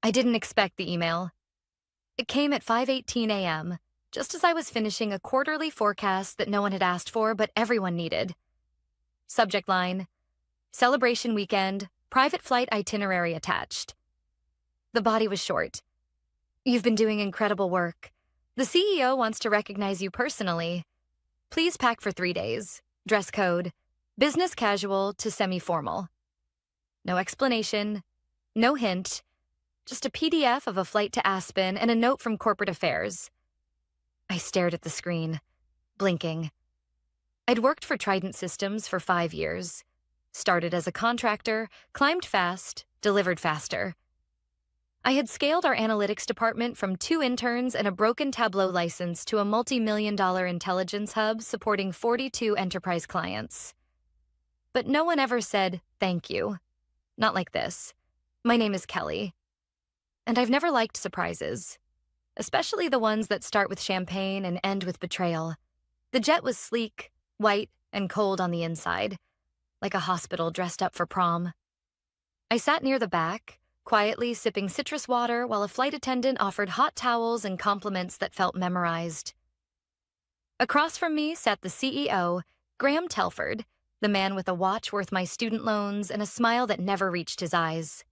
I didn't expect the email. It came at 5:18 a.m., just as I was finishing a quarterly forecast that no one had asked for but everyone needed. Subject line: Celebration weekend, private flight itinerary attached. The body was short. You've been doing incredible work. The CEO wants to recognize you personally. Please pack for 3 days. Dress code: business casual to semi-formal. No explanation, no hint, just a PDF of a flight to Aspen and a note from corporate affairs. I stared at the screen, blinking. I'd worked for Trident Systems for 5 years. Started as a contractor, climbed fast, delivered faster. I had scaled our analytics department from 2 interns and a broken Tableau license to a multi-million-dollar intelligence hub supporting 42 enterprise clients. But no one ever said, thank you. Not like this. My name is Kelly. And I've never liked surprises, especially the ones that start with champagne and end with betrayal. The jet was sleek, white, and cold on the inside, like a hospital dressed up for prom. I sat near the back, quietly sipping citrus water while a flight attendant offered hot towels and compliments that felt memorized. Across from me sat the CEO, Graham Telford, the man with a watch worth my student loans and a smile that never reached his eyes.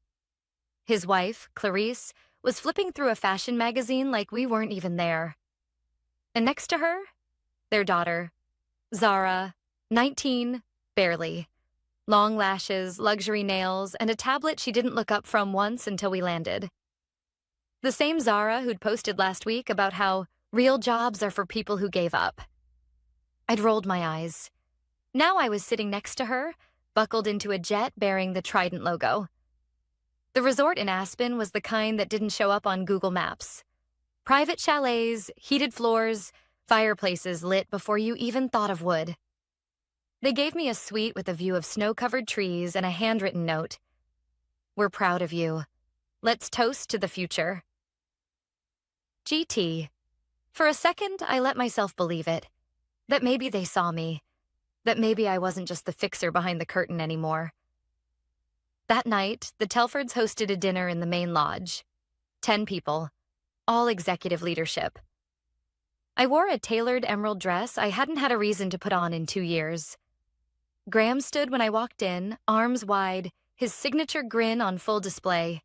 His wife, Clarice, was flipping through a fashion magazine like we weren't even there. And next to her, their daughter, Zara, 19, barely. Long lashes, luxury nails, and a tablet she didn't look up from once until we landed. The same Zara who'd posted last week about how real jobs are for people who gave up. I'd rolled my eyes. Now I was sitting next to her, buckled into a jet bearing the Trident logo. The resort in Aspen was the kind that didn't show up on Google Maps. Private chalets, heated floors, fireplaces lit before you even thought of wood. They gave me a suite with a view of snow-covered trees and a handwritten note. We're proud of you. Let's toast to the future. GT. For a second, I let myself believe it. That maybe they saw me. That maybe I wasn't just the fixer behind the curtain anymore. That night, the Telfords hosted a dinner in the main lodge. 10 people, all executive leadership. I wore a tailored emerald dress I hadn't had a reason to put on in 2 years. Graham stood when I walked in, arms wide, his signature grin on full display.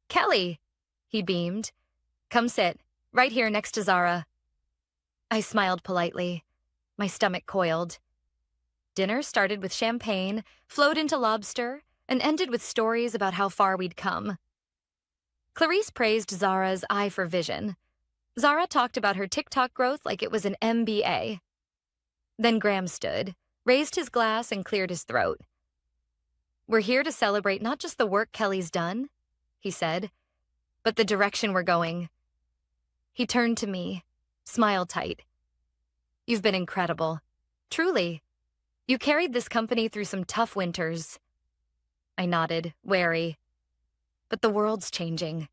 Kelly, he beamed. Come sit, right here next to Zara. I smiled politely. My stomach coiled. Dinner started with champagne, flowed into lobster, and ended with stories about how far we'd come. Clarice praised Zara's eye for vision. Zara talked about her TikTok growth like it was an MBA. Then Graham stood, raised his glass, and cleared his throat. We're here to celebrate not just the work Kelly's done, he said, but the direction we're going. He turned to me, smiled tight. You've been incredible. Truly. You carried this company through some tough winters. I nodded, wary. But the world's changing,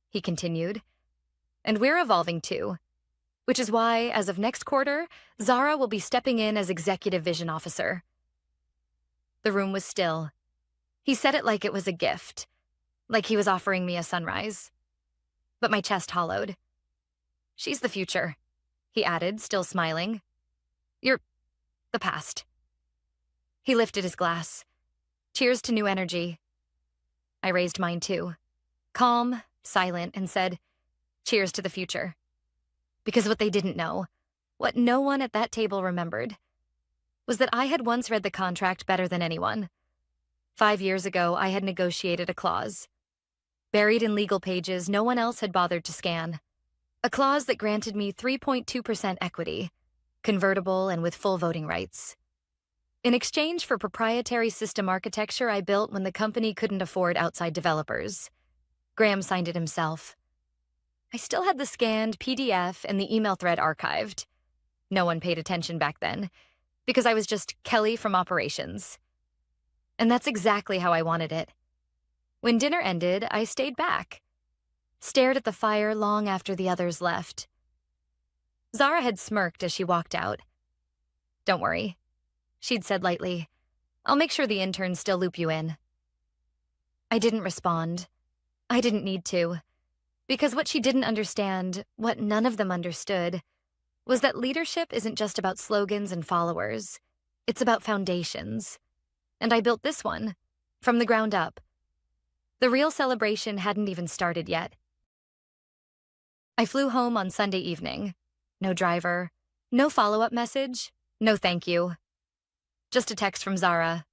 he continued. And we're evolving too. Which is why, as of next quarter, Zara will be stepping in as Executive Vision Officer. The room was still. He said it like it was a gift, like he was offering me a sunrise. But my chest hollowed. She's the future, he added, still smiling. You're the past. He lifted his glass. Cheers to new energy. I raised mine too, calm, silent, and said, cheers to the future. Because what they didn't know, what no one at that table remembered, was that I had once read the contract better than anyone. 5 years ago, I had negotiated a clause. Buried in legal pages no one else had bothered to scan. A clause that granted me 3.2% equity, convertible and with full voting rights. In exchange for proprietary system architecture I built when the company couldn't afford outside developers. Graham signed it himself. I still had the scanned PDF and the email thread archived. No one paid attention back then, because I was just Kelly from operations. And that's exactly how I wanted it. When dinner ended, I stayed back, stared at the fire long after the others left. Zara had smirked as she walked out. Don't worry, she'd said lightly. I'll make sure the interns still loop you in. I didn't respond. I didn't need to, because what she didn't understand, what none of them understood, was that leadership isn't just about slogans and followers. It's about foundations. And I built this one, from the ground up. The real celebration hadn't even started yet. I flew home on Sunday evening. No driver, no follow-up message, no thank you. Just a text from Zara.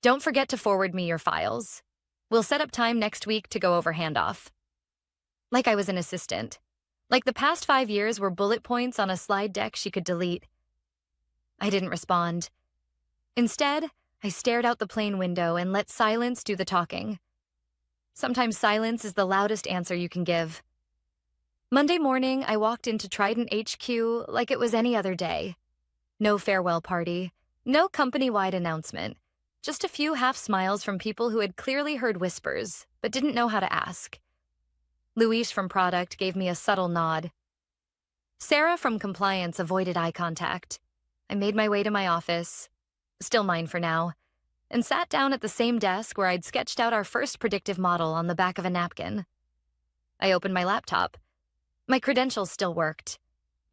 Don't forget to forward me your files. We'll set up time next week to go over handoff. Like I was an assistant. Like the past 5 years were bullet points on a slide deck she could delete. I didn't respond. Instead, I stared out the plane window and let silence do the talking. Sometimes silence is the loudest answer you can give. Monday morning, I walked into Trident HQ like it was any other day. No farewell party, no company-wide announcement, just a few half smiles from people who had clearly heard whispers, but didn't know how to ask. Luis from product gave me a subtle nod. Sarah from compliance avoided eye contact. I made my way to my office, still mine for now, and sat down at the same desk where I'd sketched out our first predictive model on the back of a napkin. I opened my laptop. My credentials still worked.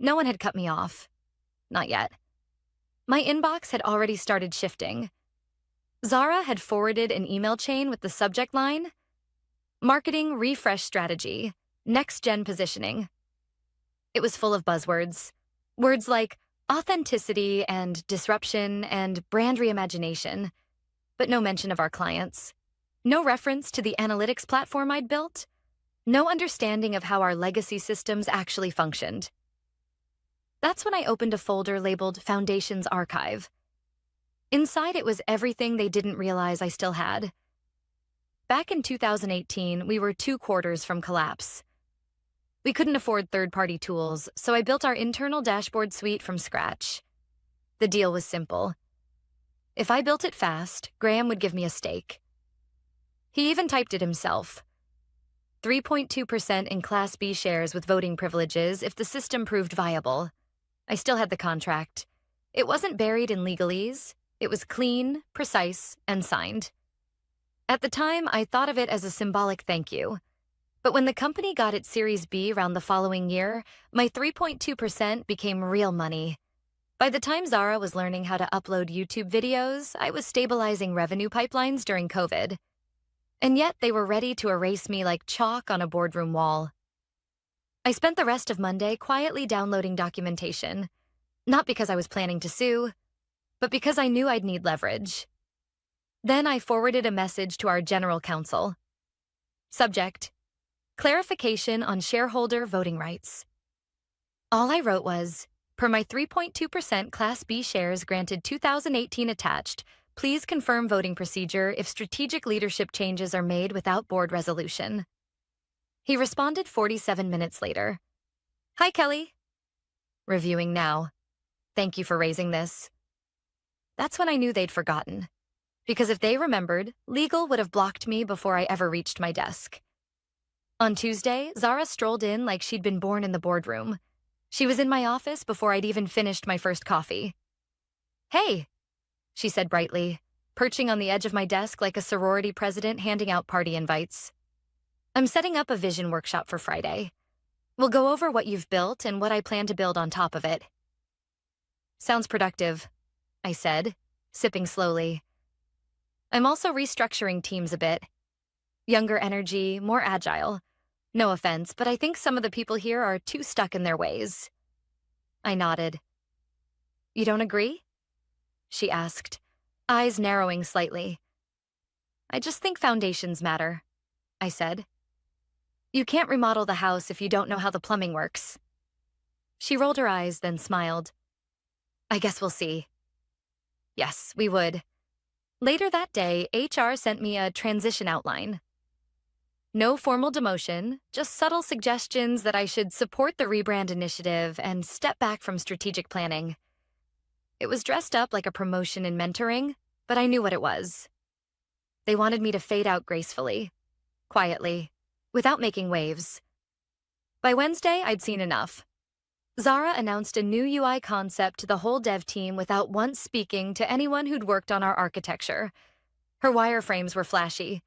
No one had cut me off. Not yet. My inbox had already started shifting. Zara had forwarded an email chain with the subject line, Marketing Refresh Strategy, Next Gen Positioning. It was full of buzzwords. Words like authenticity and disruption and brand reimagination, but no mention of our clients. No reference to the analytics platform I'd built. No understanding of how our legacy systems actually functioned. That's when I opened a folder labeled Foundations Archive. Inside it was everything they didn't realize I still had. Back in 2018, we were 2 quarters from collapse. We couldn't afford third-party tools, so I built our internal dashboard suite from scratch. The deal was simple. If I built it fast, Graham would give me a stake. He even typed it himself. 3.2% in Class B shares with voting privileges if the system proved viable. I still had the contract. It wasn't buried in legalese. It was clean, precise, and signed. At the time, I thought of it as a symbolic thank you. But when the company got its Series B around the following year, my 3.2% became real money. By the time Zara was learning how to upload YouTube videos, I was stabilizing revenue pipelines during COVID. And yet they were ready to erase me like chalk on a boardroom wall. I spent the rest of Monday quietly downloading documentation, not because I was planning to sue, but because I knew I'd need leverage. Then I forwarded a message to our general counsel. Subject: Clarification on shareholder voting rights. All I wrote was, per my 3.2% Class B shares granted 2018 attached, please confirm voting procedure if strategic leadership changes are made without board resolution. He responded 47 minutes later. Hi, Kelly. Reviewing now. Thank you for raising this. That's when I knew they'd forgotten. Because if they remembered, legal would have blocked me before I ever reached my desk. On Tuesday, Zara strolled in like she'd been born in the boardroom. She was in my office before I'd even finished my first coffee. Hey, she said brightly, perching on the edge of my desk like a sorority president handing out party invites. I'm setting up a vision workshop for Friday. We'll go over what you've built and what I plan to build on top of it. Sounds productive, I said, sipping slowly. I'm also restructuring teams a bit. Younger energy, more agile. No offense, but I think some of the people here are too stuck in their ways. I nodded. You don't agree? She asked, eyes narrowing slightly. I just think foundations matter, I said. You can't remodel the house if you don't know how the plumbing works. She rolled her eyes, then smiled. I guess we'll see. Yes, we would. Later that day, HR sent me a transition outline. No formal demotion, just subtle suggestions that I should support the rebrand initiative and step back from strategic planning. It was dressed up like a promotion in mentoring, but I knew what it was. They wanted me to fade out gracefully, quietly, without making waves. By Wednesday, I'd seen enough. Zara announced a new UI concept to the whole dev team without once speaking to anyone who'd worked on our architecture. Her wireframes were flashy.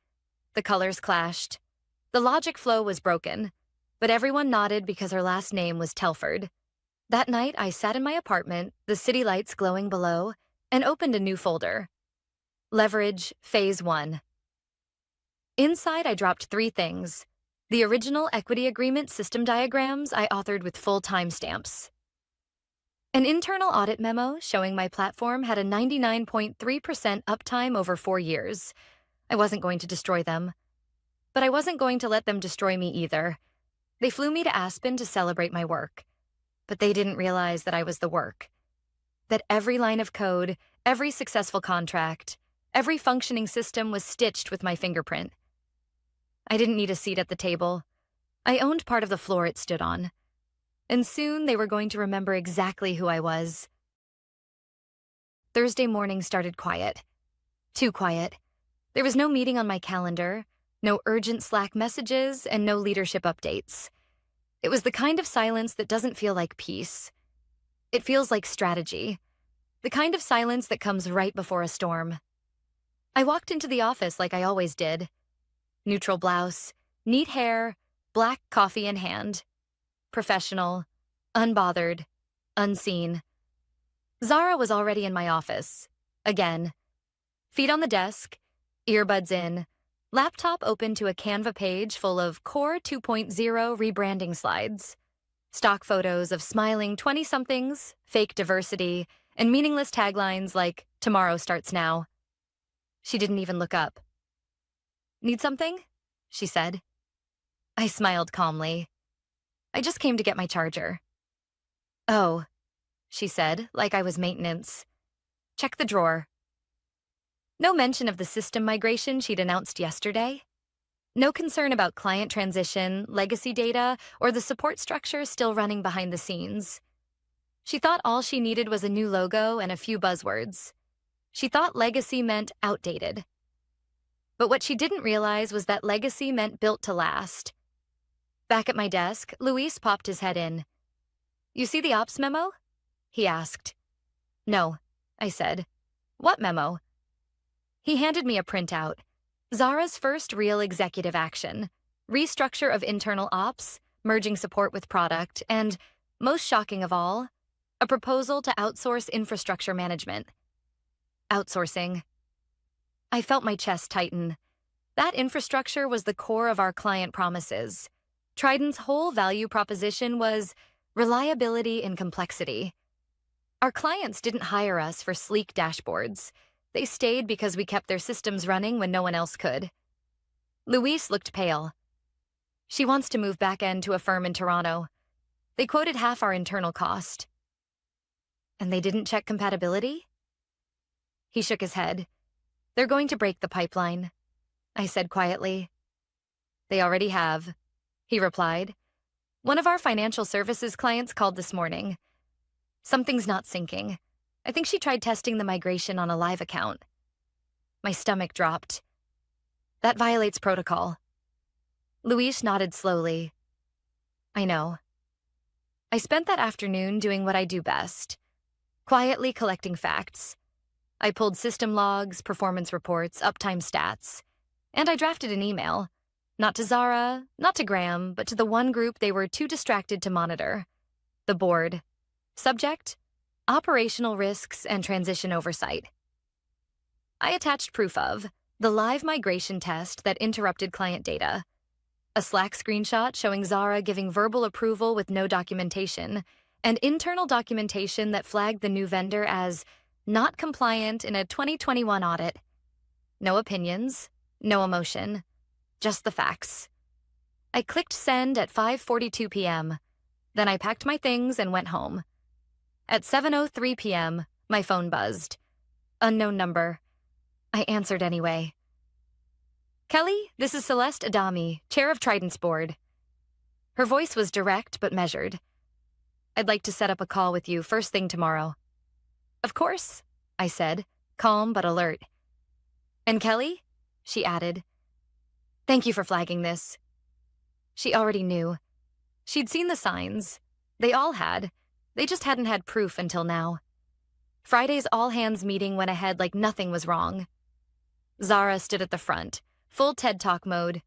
The The colors clashed. The logic flow was broken, but everyone nodded because her last name was Telford. That night, I sat in my apartment, the city lights glowing below, and opened a new folder. Leverage, Phase 1. Inside, I dropped 3 things. The original equity agreement system diagrams I authored with full timestamps. An internal audit memo showing my platform had a 99.3% uptime over 4 years. I wasn't going to destroy them. But I wasn't going to let them destroy me either. They flew me to Aspen to celebrate my work. But they didn't realize that I was the work. That every line of code, every successful contract, every functioning system was stitched with my fingerprint. I didn't need a seat at the table. I owned part of the floor it stood on. And soon they were going to remember exactly who I was. Thursday morning started quiet. Too quiet. There was no meeting on my calendar, no urgent Slack messages, and no leadership updates. It was the kind of silence that doesn't feel like peace. It feels like strategy. The kind of silence that comes right before a storm. I walked into the office like I always did. Neutral blouse, neat hair, black coffee in hand. Professional, unbothered, unseen. Zara was already in my office. Again. Feet on the desk, earbuds in, laptop open to a Canva page full of Core 2.0 rebranding slides. Stock photos of smiling 20-somethings, fake diversity, and meaningless taglines like, "Tomorrow starts now." She didn't even look up. "Need something?" she said. I smiled calmly. "I just came to get my charger." "Oh," she said, like I was maintenance. "Check the drawer." No mention of the system migration she'd announced yesterday. No concern about client transition, legacy data, or the support structure still running behind the scenes. She thought all she needed was a new logo and a few buzzwords. She thought legacy meant outdated. But what she didn't realize was that legacy meant built to last. Back at my desk, Luis popped his head in. "You see the ops memo?" he asked. "No," I said. "What memo?" He handed me a printout. Zara's first real executive action. Restructure of internal ops, merging support with product, and, most shocking of all, a proposal to outsource infrastructure management. Outsourcing. I felt my chest tighten. That infrastructure was the core of our client promises. Trident's whole value proposition was reliability in complexity. Our clients didn't hire us for sleek dashboards. They stayed because we kept their systems running when no one else could. Luis looked pale. "She wants to move back-end to a firm in Toronto. They quoted half our internal cost." "And they didn't check compatibility?" He shook his head. "They're going to break the pipeline," I said quietly. "They already have," he replied. "One of our financial services clients called this morning. Something's not syncing. I think she tried testing the migration on a live account." My stomach dropped. "That violates protocol." Luis nodded slowly. "I know." I spent that afternoon doing what I do best, quietly collecting facts. I pulled system logs, performance reports, uptime stats, and I drafted an email. Not to Zara, not to Graham, but to the one group they were too distracted to monitor. The board. Subject: operational risks and transition oversight. I attached proof of the live migration test that interrupted client data, a Slack screenshot showing Zara giving verbal approval with no documentation, and internal documentation that flagged the new vendor as not compliant in a 2021 audit. No opinions, no emotion, just the facts. I clicked send at 5:42 p.m. Then I packed my things and went home. At 7:03 p.m., my phone buzzed. Unknown number. I answered anyway. "Kelly, this is Celeste Adami, chair of Trident's board." Her voice was direct but measured. "I'd like to set up a call with you first thing tomorrow." "Of course," I said, calm but alert. "And Kelly?" she added. "Thank you for flagging this." She already knew. She'd seen the signs. They all had. They just hadn't had proof until now. Friday's all-hands meeting went ahead like nothing was wrong. Zara stood at the front, Full TED Talk mode.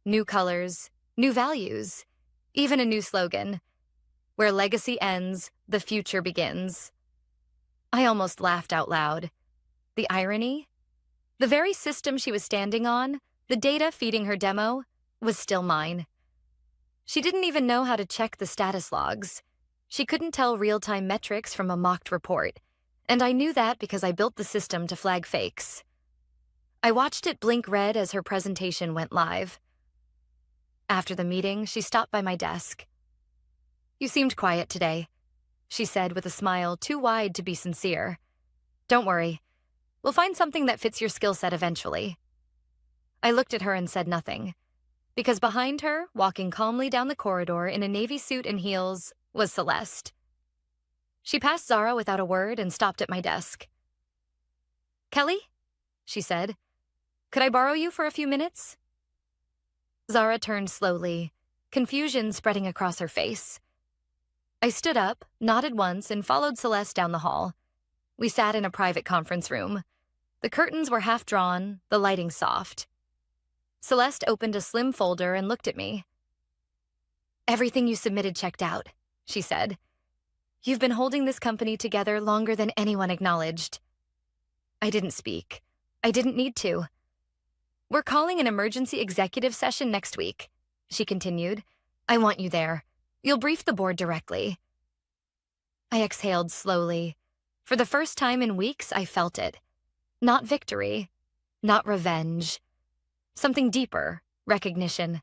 New colors, new values, even a new slogan. Where legacy ends, the future begins. I almost laughed out loud. The irony? The very system she was standing on, the data feeding her demo, was still mine. She didn't even know how to check the status logs. She couldn't tell real-time metrics from a mocked report, and I knew that because I built the system to flag fakes. I watched it blink red as her presentation went live. After the meeting, she stopped by my desk. "You seemed quiet today," she said with a smile too wide to be sincere. "Don't worry. We'll find something that fits your skill set eventually." I looked at her and said nothing, because behind her, walking calmly down the corridor in a navy suit and heels, was Celeste. She passed Zara without a word and stopped at my desk. "Kelly?" she said. "Could I borrow you for a few minutes?" Zara turned slowly, confusion spreading across her face. I stood up, nodded once, and followed Celeste down the hall. We sat in a private conference room. The curtains were half drawn, the lighting soft. Celeste opened a slim folder and looked at me. "Everything you submitted checked out," she said. "You've been holding this company together longer than anyone acknowledged." I didn't speak. I didn't need to. "We're calling an emergency executive session next week," she continued. "I want you there. You'll brief the board directly." I exhaled slowly. For the first time in weeks, I felt it. Not victory, not revenge. Something deeper, recognition.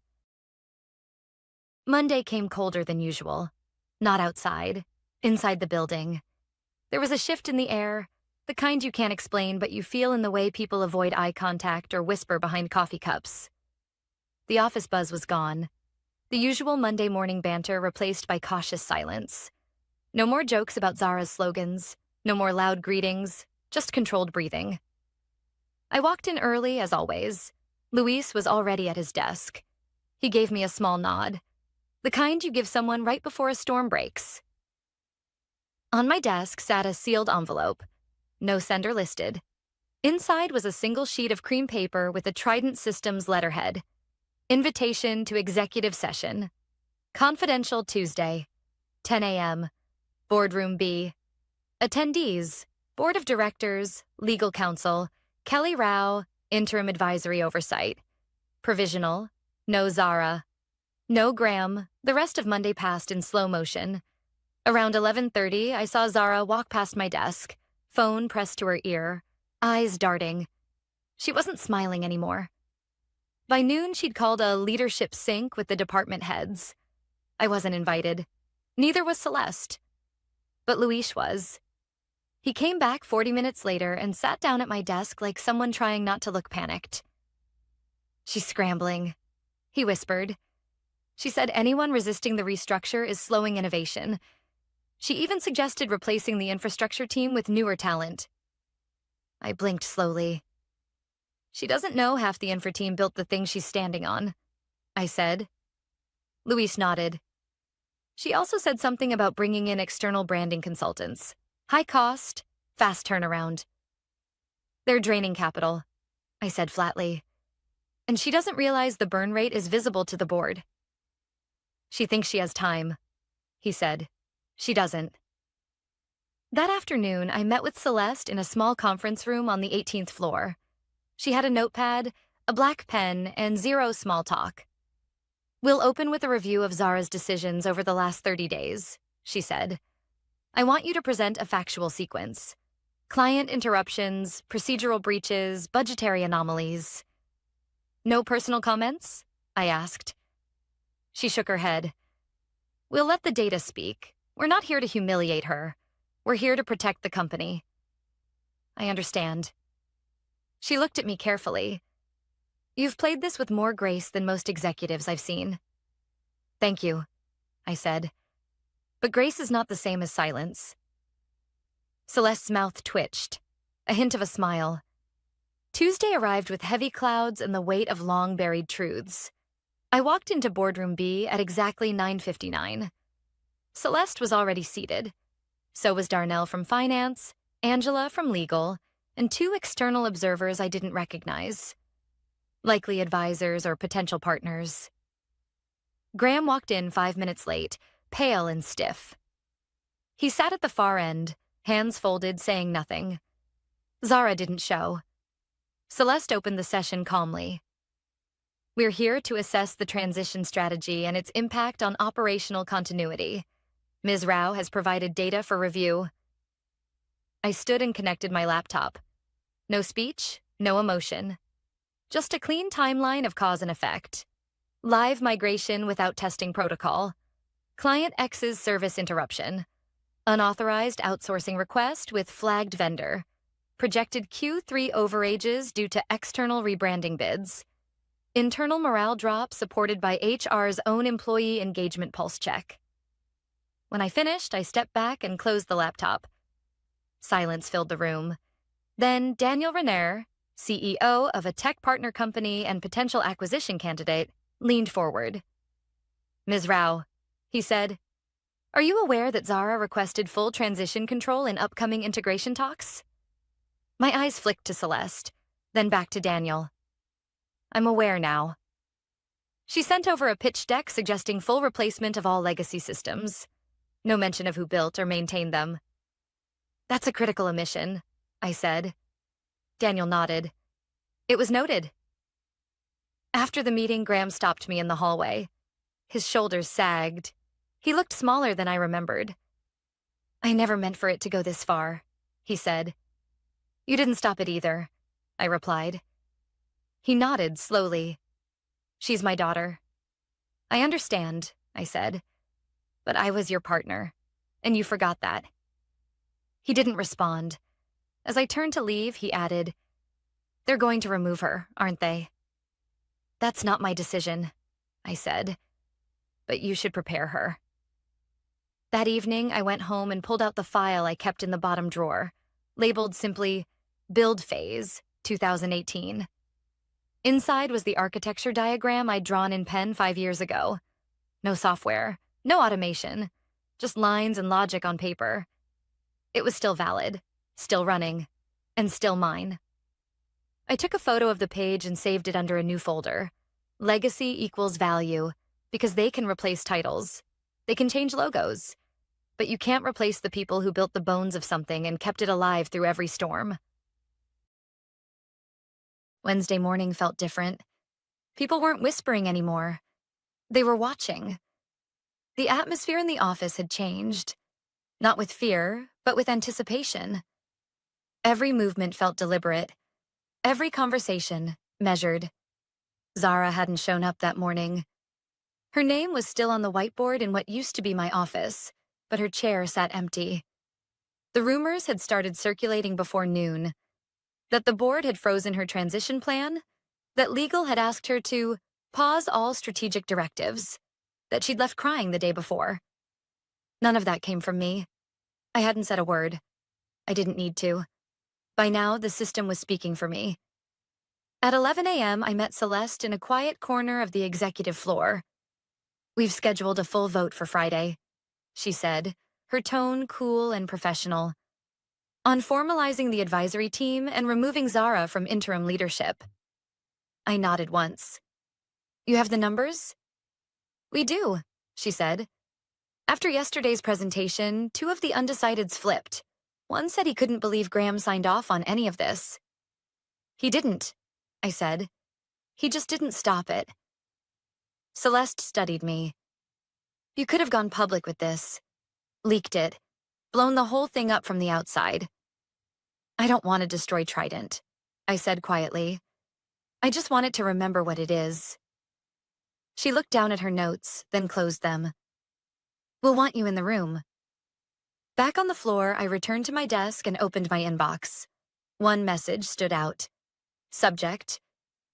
Monday came colder than usual. Not outside, inside the building. There was a shift in the air, the kind you can't explain but you feel in the way people avoid eye contact or whisper behind coffee cups. The office buzz was gone. The usual Monday morning banter replaced by cautious silence. No more jokes about Zara's slogans, no more loud greetings, just controlled breathing. I walked in early, as always. Luis was already at his desk. He gave me a small nod, the kind you give someone right before a storm breaks. On my desk sat a sealed envelope. No sender listed. Inside was a single sheet of cream paper with a Trident Systems letterhead. Invitation to executive session. Confidential Tuesday. 10 a.m. Boardroom B. Attendees, Board of Directors, Legal Counsel, Kelly Rao, Interim Advisory Oversight. Provisional, no Zara. No Graham. The rest of Monday passed in slow motion. Around 11:30, I saw Zara walk past my desk, phone pressed to her ear, eyes darting. She wasn't smiling anymore. By noon, she'd called a leadership sync with the department heads. I wasn't invited. Neither was Celeste. But Luis was. He came back 40 minutes later and sat down at my desk like someone trying not to look panicked. "She's scrambling," he whispered. "She said anyone resisting the restructure is slowing innovation. She even suggested replacing the infrastructure team with newer talent." I blinked slowly. "She doesn't know half the infra team built the thing she's standing on," I said. Luis nodded. "She also said something about bringing in external branding consultants. High cost, fast turnaround." "They're draining capital," I said flatly. "And she doesn't realize the burn rate is visible to the board." "She thinks she has time," he said. "She doesn't." That afternoon, I met with Celeste in a small conference room on the 18th floor. She had a notepad, a black pen, and zero small talk. "We'll open with a review of Zara's decisions over the last 30 days, she said. "I want you to present a factual sequence. Client interruptions, procedural breaches, budgetary anomalies." "No personal comments?" I asked. She shook her head. "We'll let the data speak. We're not here to humiliate her. We're here to protect the company." "I understand." She looked at me carefully. "You've played this with more grace than most executives I've seen." "Thank you," I said. "But grace is not the same as silence." Celeste's mouth twitched, a hint of a smile. Tuesday arrived with heavy clouds and the weight of long-buried truths. I walked into Boardroom B at exactly 9:59. Celeste was already seated. So was Darnell from Finance, Angela from Legal, and two external observers I didn't recognize. likely advisors or potential partners. Graham walked in 5 minutes late, pale and stiff. He sat at the far end, hands folded, saying nothing. Zara didn't show. Celeste opened the session calmly. We're here to assess the transition strategy and its impact on operational continuity. Ms. Rao has provided data for review. I stood and connected my laptop. No speech, no emotion. Just a clean timeline of cause and effect. Live migration without testing protocol. Client X's service interruption. Unauthorized outsourcing request with flagged vendor. Projected Q3 overages due to external rebranding bids. Internal morale drop supported by HR's own employee engagement pulse check. When I finished, I stepped back and closed the laptop. Silence filled the room. Then Daniel Renner, CEO of a tech partner company and potential acquisition candidate, leaned forward. Ms. Rao, he said, are you aware that Zara requested full transition control in upcoming integration talks? My eyes flicked to Celeste, then back to Daniel. I'm aware now. She sent over a pitch deck suggesting full replacement of all legacy systems. No mention of who built or maintained them. That's a critical omission, I said. Daniel nodded. It was noted. After the meeting, Graham stopped me in the hallway. His shoulders sagged. He looked smaller than I remembered. I never meant for it to go this far, he said. You didn't stop it either, I replied. He nodded slowly. She's my daughter. I understand, I said. But I was your partner, and you forgot that. He didn't respond. As I turned to leave, he added, they're going to remove her, aren't they? That's not my decision, I said. But you should prepare her. That evening, I went home and pulled out the file I kept in the bottom drawer, labeled simply, Build Phase, 2018. Inside was the architecture diagram I'd drawn in pen 5 years ago. No software, no automation, just lines and logic on paper. It was still valid, still running, and still mine. I took a photo of the page and saved it under a new folder. Legacy equals value, because they can replace titles. They can change logos. But you can't replace the people who built the bones of something and kept it alive through every storm. Wednesday morning felt different. People weren't whispering anymore. They were watching. The atmosphere in the office had changed. Not with fear, but with anticipation. Every movement felt deliberate. Every conversation measured. Zara hadn't shown up that morning. Her name was still on the whiteboard in what used to be my office, but her chair sat empty. The rumors had started circulating before noon. That the board had frozen her transition plan, that legal had asked her to pause all strategic directives, that she'd left crying the day before. None of that came from me. I hadn't said a word. I didn't need to. By now, the system was speaking for me. At 11 a.m., I met Celeste in a quiet corner of the executive floor. We've scheduled a full vote for Friday, she said, her tone cool and professional. On formalizing the advisory team and removing Zara from interim leadership. I nodded once. You have the numbers? We do, she said. After yesterday's presentation, 2 of the undecideds flipped. One said he couldn't believe Graham signed off on any of this. He didn't, I said. He just didn't stop it. Celeste studied me. You could have gone public with this. Leaked it. Blown the whole thing up from the outside. I don't want to destroy Trident, I said quietly. I just want it to remember what it is. She looked down at her notes, then closed them. We'll want you in the room. Back on the floor, I returned to my desk and opened my inbox. One message stood out. Subject: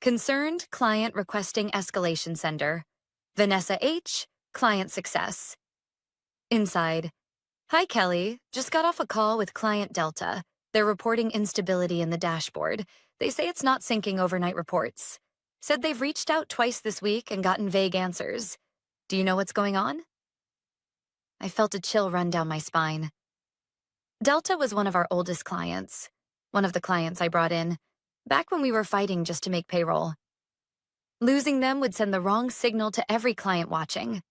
Concerned client requesting escalation sender. Vanessa H., client success. Inside: Hi, Kelly. Just got off a call with client Delta. They're reporting instability in the dashboard. They say it's not syncing overnight reports. Said they've reached out twice this week and gotten vague answers. Do you know what's going on? I felt a chill run down my spine. Delta was one of our oldest clients. One of the clients I brought in, back when we were fighting just to make payroll. Losing them would send the wrong signal to every client watching.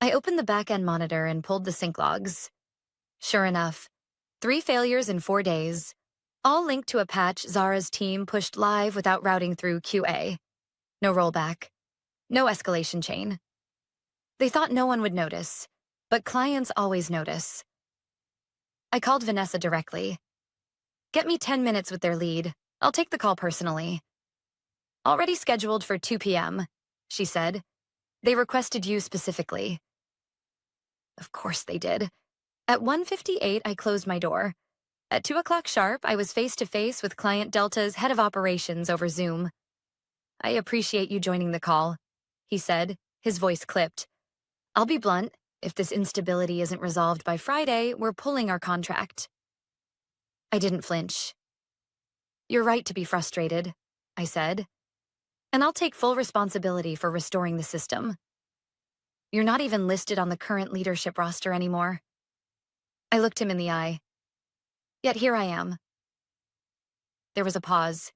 I opened the back-end monitor and pulled the sync logs. Sure enough, 3 failures in 4 days, all linked to a patch Zara's team pushed live without routing through QA. No rollback. No escalation chain. They thought no one would notice, but clients always notice. I called Vanessa directly. Get me 10 minutes with their lead. I'll take the call personally. Already scheduled for 2 p.m., she said. They requested you specifically. Of course they did. At 1:58, I closed my door. At 2 o'clock sharp, I was face-to-face with Client Delta's head of operations over Zoom. I appreciate you joining the call, he said, his voice clipped. I'll be blunt. If this instability isn't resolved by Friday, we're pulling our contract. I didn't flinch. You're right to be frustrated, I said. And I'll take full responsibility for restoring the system. You're not even listed on the current leadership roster anymore. I looked him in the eye. Yet here I am. There was a pause.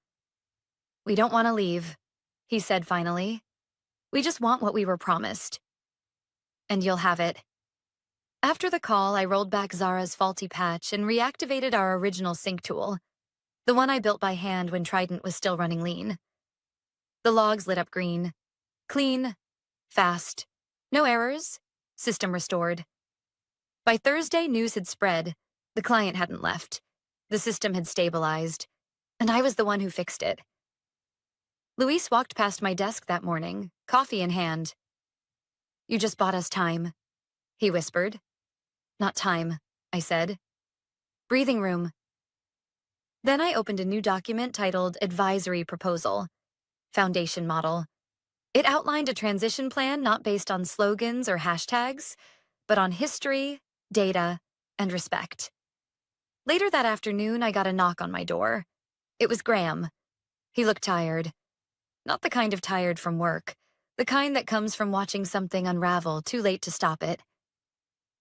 We don't want to leave, he said finally. We just want what we were promised. And you'll have it. After the call, I rolled back Zara's faulty patch and reactivated our original sync tool, the one I built by hand when Trident was still running lean. The logs lit up green. Clean, fast, no errors, system restored. By Thursday, news had spread. The client hadn't left. The system had stabilized, and I was the one who fixed it. Luis walked past my desk that morning, coffee in hand. You just bought us time, he whispered. Not time, I said. Breathing room. Then I opened a new document titled Advisory Proposal, Foundation Model. It outlined a transition plan not based on slogans or hashtags, but on history, data, and respect. Later that afternoon, I got a knock on my door. It was Graham. He looked tired. Not the kind of tired from work, the kind that comes from watching something unravel too late to stop it.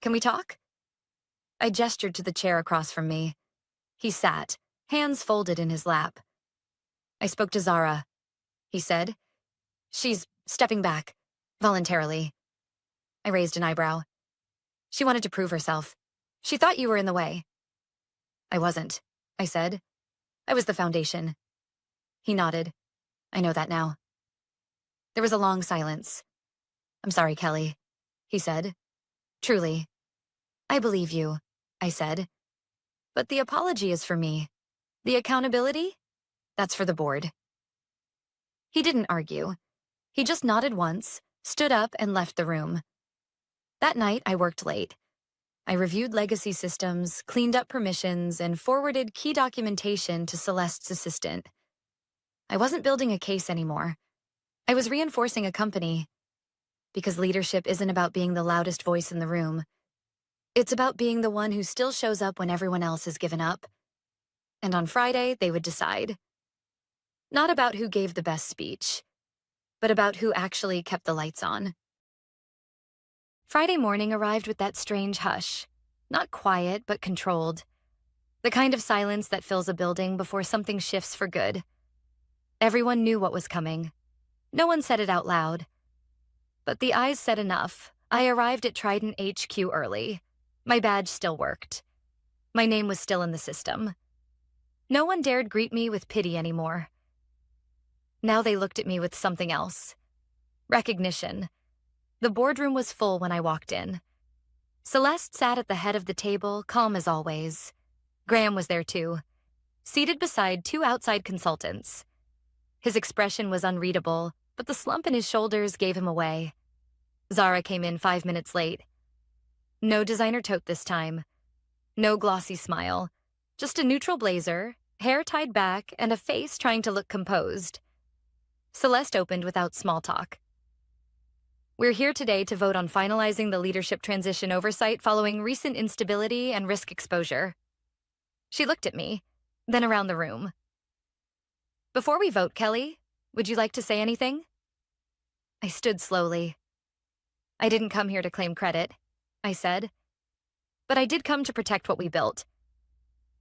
Can we talk? I gestured to the chair across from me. He sat, hands folded in his lap. I spoke to Zara, he said. She's stepping back, voluntarily. I raised an eyebrow. She wanted to prove herself. She thought you were in the way. I wasn't, I said. I was the foundation. He nodded. I know that now. There was a long silence. I'm sorry, Kelly, he said. Truly. I believe you, I said. But the apology is for me. The accountability? That's for the board. He didn't argue. He just nodded once, stood up, and left the room. That night, I worked late. I reviewed legacy systems, cleaned up permissions, and forwarded key documentation to Celeste's assistant. I wasn't building a case anymore. I was reinforcing a company. Because leadership isn't about being the loudest voice in the room. It's about being the one who still shows up when everyone else has given up. And on Friday, they would decide. Not about who gave the best speech, but about who actually kept the lights on. Friday morning arrived with that strange hush. Not quiet, but controlled. The kind of silence that fills a building before something shifts for good. Everyone knew what was coming. No one said it out loud. But the eyes said enough. I arrived at Trident HQ early. My badge still worked. My name was still in the system. No one dared greet me with pity anymore. Now they looked at me with something else. Recognition. The boardroom was full when I walked in. Celeste sat at the head of the table, calm as always. Graham was there too, seated beside 2 outside consultants. His expression was unreadable, but the slump in his shoulders gave him away. Zara came in 5 minutes late. No designer tote this time. No glossy smile. Just a neutral blazer, hair tied back, and a face trying to look composed. Celeste opened without small talk. We're here today to vote on finalizing the leadership transition oversight following recent instability and risk exposure. She looked at me, then around the room. Before we vote, Kelly, would you like to say anything? I stood slowly. I didn't come here to claim credit, I said. But I did come to protect what we built.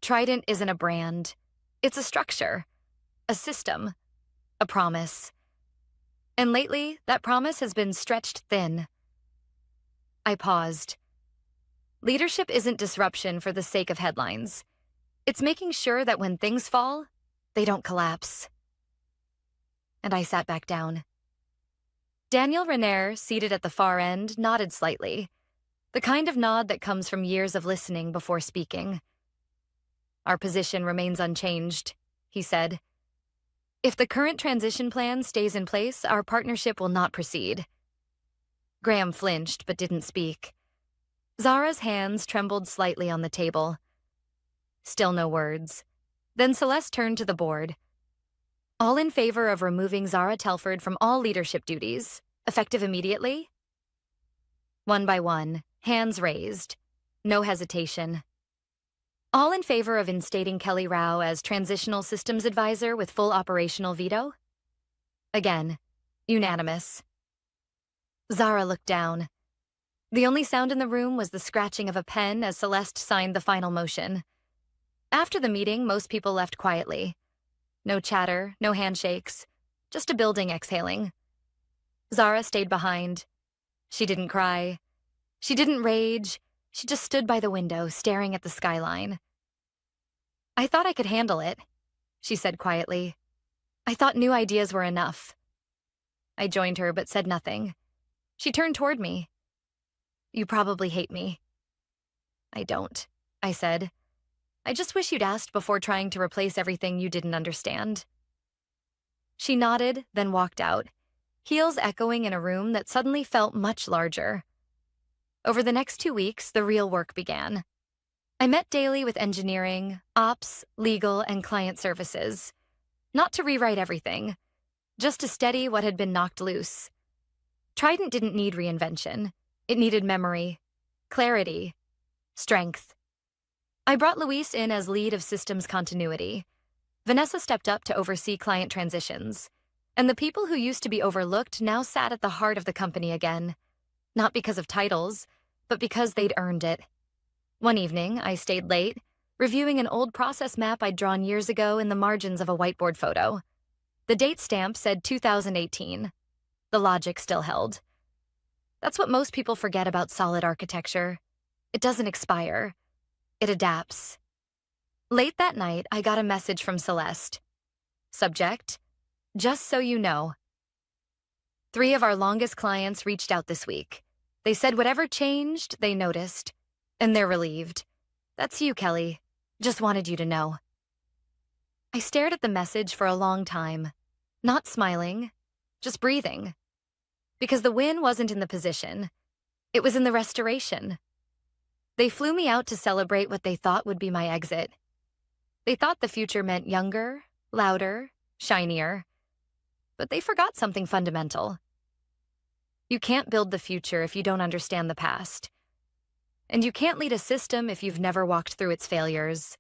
Trident isn't a brand. It's a structure, a system, a promise. And lately, that promise has been stretched thin. I paused. Leadership isn't disruption for the sake of headlines. It's making sure that when things fall, they don't collapse. And I sat back down. Daniel Renaer, seated at the far end, nodded slightly, the kind of nod that comes from years of listening before speaking. Our position remains unchanged, he said. If the current transition plan stays in place, our partnership will not proceed. Graham flinched but didn't speak. Zara's hands trembled slightly on the table. Still no words. Then Celeste turned to the board. All in favor of removing Zara Telford from all leadership duties, effective immediately? One by one, hands raised. No hesitation. All in favor of instating Kelly Rao as Transitional Systems Advisor with full operational veto? Again, unanimous. Zara looked down. The only sound in the room was the scratching of a pen as Celeste signed the final motion. After the meeting, most people left quietly. No chatter, no handshakes, just a building exhaling. Zara stayed behind. She didn't cry. She didn't rage. She just stood by the window, staring at the skyline. I thought I could handle it, she said quietly. I thought new ideas were enough. I joined her but said nothing. She turned toward me. You probably hate me. I don't, I said. I just wish you'd asked before trying to replace everything you didn't understand. She nodded, then walked out, heels echoing in a room that suddenly felt much larger. Over the next 2 weeks, the real work began. I met daily with engineering, ops, legal, and client services. Not to rewrite everything, just to steady what had been knocked loose. Trident didn't need reinvention. It needed memory, clarity, strength. I brought Luis in as lead of systems continuity. Vanessa stepped up to oversee client transitions. And the people who used to be overlooked now sat at the heart of the company again. Not because of titles, but because they'd earned it. One evening, I stayed late, reviewing an old process map I'd drawn years ago in the margins of a whiteboard photo. The date stamp said 2018. The logic still held. That's what most people forget about solid architecture. It doesn't expire. It adapts. Late that night, I got a message from Celeste. Subject, just so you know. 3 of our longest clients reached out this week. They said whatever changed, they noticed. And they're relieved. That's you, Kelly. Just wanted you to know. I stared at the message for a long time. Not smiling, just breathing. Because the win wasn't in the position. It was in the restoration. They flew me out to celebrate what they thought would be my exit. They thought the future meant younger, louder, shinier. But they forgot something fundamental. You can't build the future if you don't understand the past. And you can't lead a system if you've never walked through its failures.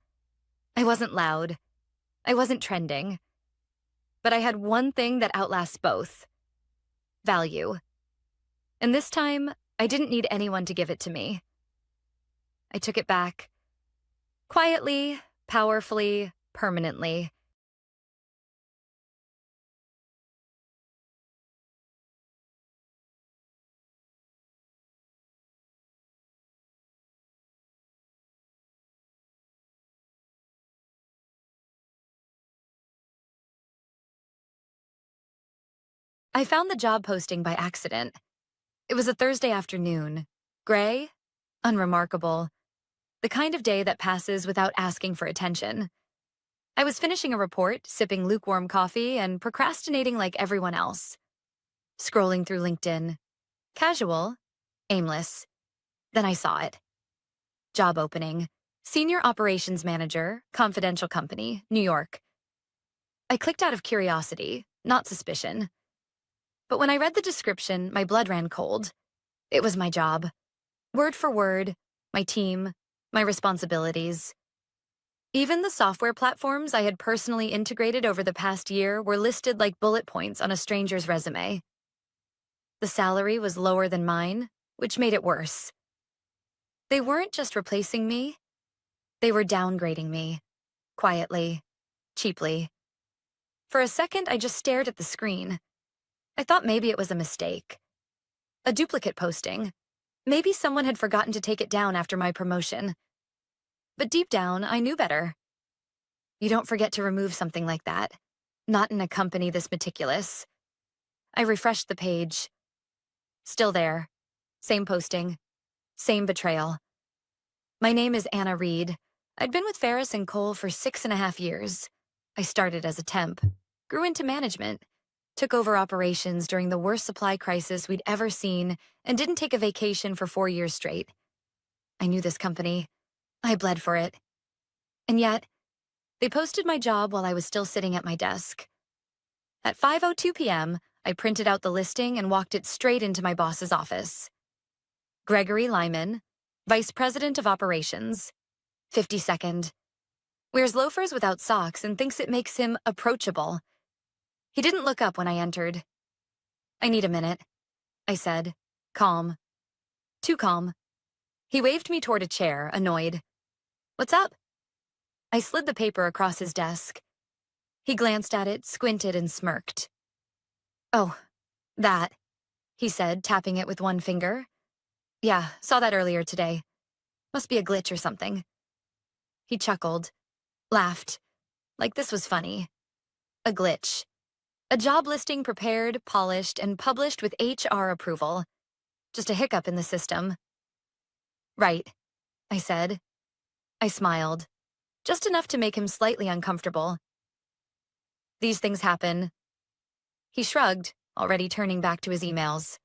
I wasn't loud. I wasn't trending. But I had one thing that outlasts both. Value. And this time, I didn't need anyone to give it to me. I took it back. Quietly, powerfully, permanently. I found the job posting by accident. It was a Thursday afternoon. Gray, unremarkable. The kind of day that passes without asking for attention. I was finishing a report, sipping lukewarm coffee, and procrastinating like everyone else. Scrolling through LinkedIn. Casual, aimless. Then I saw it. Job opening. Senior Operations Manager, confidential company, New York. I clicked out of curiosity, not suspicion. But when I read the description, my blood ran cold. It was my job. Word for word, my team, my responsibilities. Even the software platforms I had personally integrated over the past year were listed like bullet points on a stranger's resume. The salary was lower than mine, which made it worse. They weren't just replacing me. They were downgrading me. Quietly, cheaply. For a second, I just stared at the screen. I thought maybe it was a mistake, a duplicate posting. Maybe someone had forgotten to take it down after my promotion. But deep down, I knew better. You don't forget to remove something like that. Not in a company this meticulous. I refreshed the page. Still there. Same posting. Same betrayal. My name is Anna Reed. I'd been with Ferris and Cole for 6.5 years. I started as a temp, grew into management, took over operations during the worst supply crisis we'd ever seen, and didn't take a vacation for 4 years straight. I knew this company. I bled for it. And yet, they posted my job while I was still sitting at my desk. At 5:02 p.m., I printed out the listing and walked it straight into my boss's office. Gregory Lyman, Vice President of Operations. 52nd. Wears loafers without socks and thinks it makes him approachable. He didn't look up when I entered. I need a minute, I said, calm. Too calm. He waved me toward a chair, annoyed. What's up? I slid the paper across his desk. He glanced at it, squinted, and smirked. Oh, that, he said, tapping it with one finger. Yeah, saw that earlier today. Must be a glitch or something. He chuckled, laughed, like this was funny. A glitch. A job listing prepared, polished, and published with HR approval. Just a hiccup in the system. Right, I said. I smiled, just enough to make him slightly uncomfortable. These things happen. He shrugged, already turning back to his emails.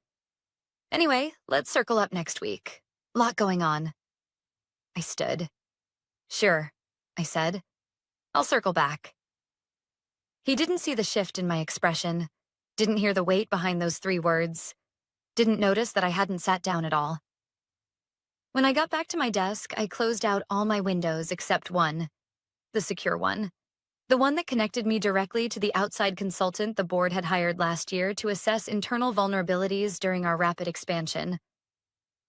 Anyway, let's circle up next week. Lot going on. I stood. Sure, I said. I'll circle back. He didn't see the shift in my expression, didn't hear the weight behind those 3 words, didn't notice that I hadn't sat down at all. When I got back to my desk, I closed out all my windows except one, the secure one, the one that connected me directly to the outside consultant the board had hired last year to assess internal vulnerabilities during our rapid expansion.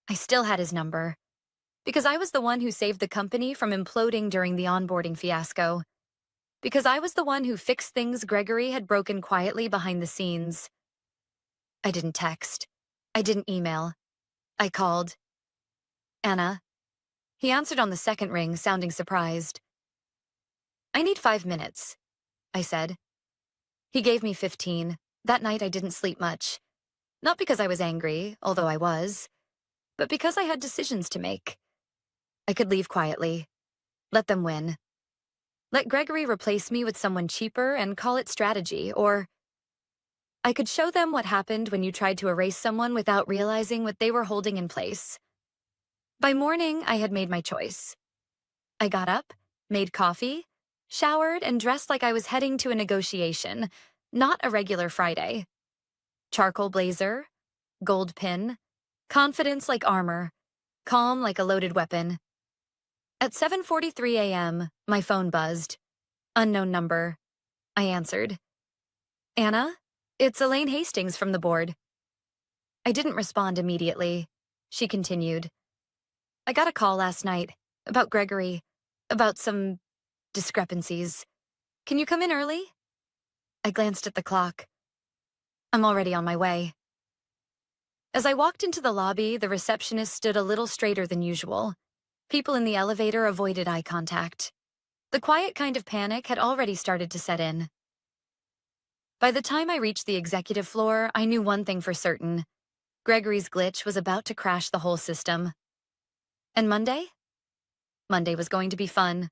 I still had his number, because I was the one who saved the company from imploding during the onboarding fiasco. Because I was the one who fixed things Gregory had broken quietly behind the scenes. I didn't text. I didn't email. I called. Anna. He answered on the second ring, sounding surprised. I need 5 minutes, I said. He gave me 15. That night I didn't sleep much. Not because I was angry, although I was, but because I had decisions to make. I could leave quietly. Let them win. Let Gregory replace me with someone cheaper and call it strategy, or I could show them what happened when you tried to erase someone without realizing what they were holding in place. By morning, I had made my choice. I got up, made coffee, showered, and dressed like I was heading to a negotiation, not a regular Friday. Charcoal blazer, gold pin, confidence like armor, calm like a loaded weapon. At 7:43 a.m., my phone buzzed. Unknown number. I answered. Anna, it's Elaine Hastings from the board. I didn't respond immediately. She continued. I got a call last night about Gregory, about some discrepancies. Can you come in early? I glanced at the clock. I'm already on my way. As I walked into the lobby, the receptionist stood a little straighter than usual. People in the elevator avoided eye contact. The quiet kind of panic had already started to set in. By the time I reached the executive floor, I knew one thing for certain. Gregory's glitch was about to crash the whole system. And Monday? Monday was going to be fun.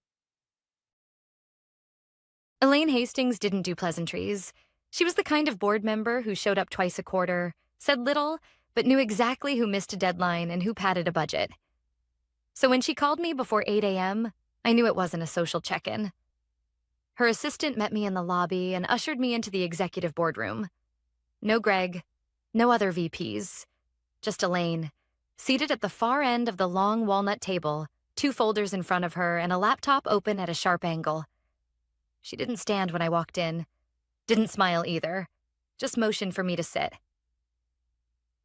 Elaine Hastings didn't do pleasantries. She was the kind of board member who showed up twice a quarter, said little, but knew exactly who missed a deadline and who padded a budget. So when she called me before 8 a.m., I knew it wasn't a social check-in. Her assistant met me in the lobby and ushered me into the executive boardroom. No Greg, no other VPs, just Elaine, seated at the far end of the long walnut table, 2 folders in front of her and a laptop open at a sharp angle. She didn't stand when I walked in, didn't smile either, just motioned for me to sit.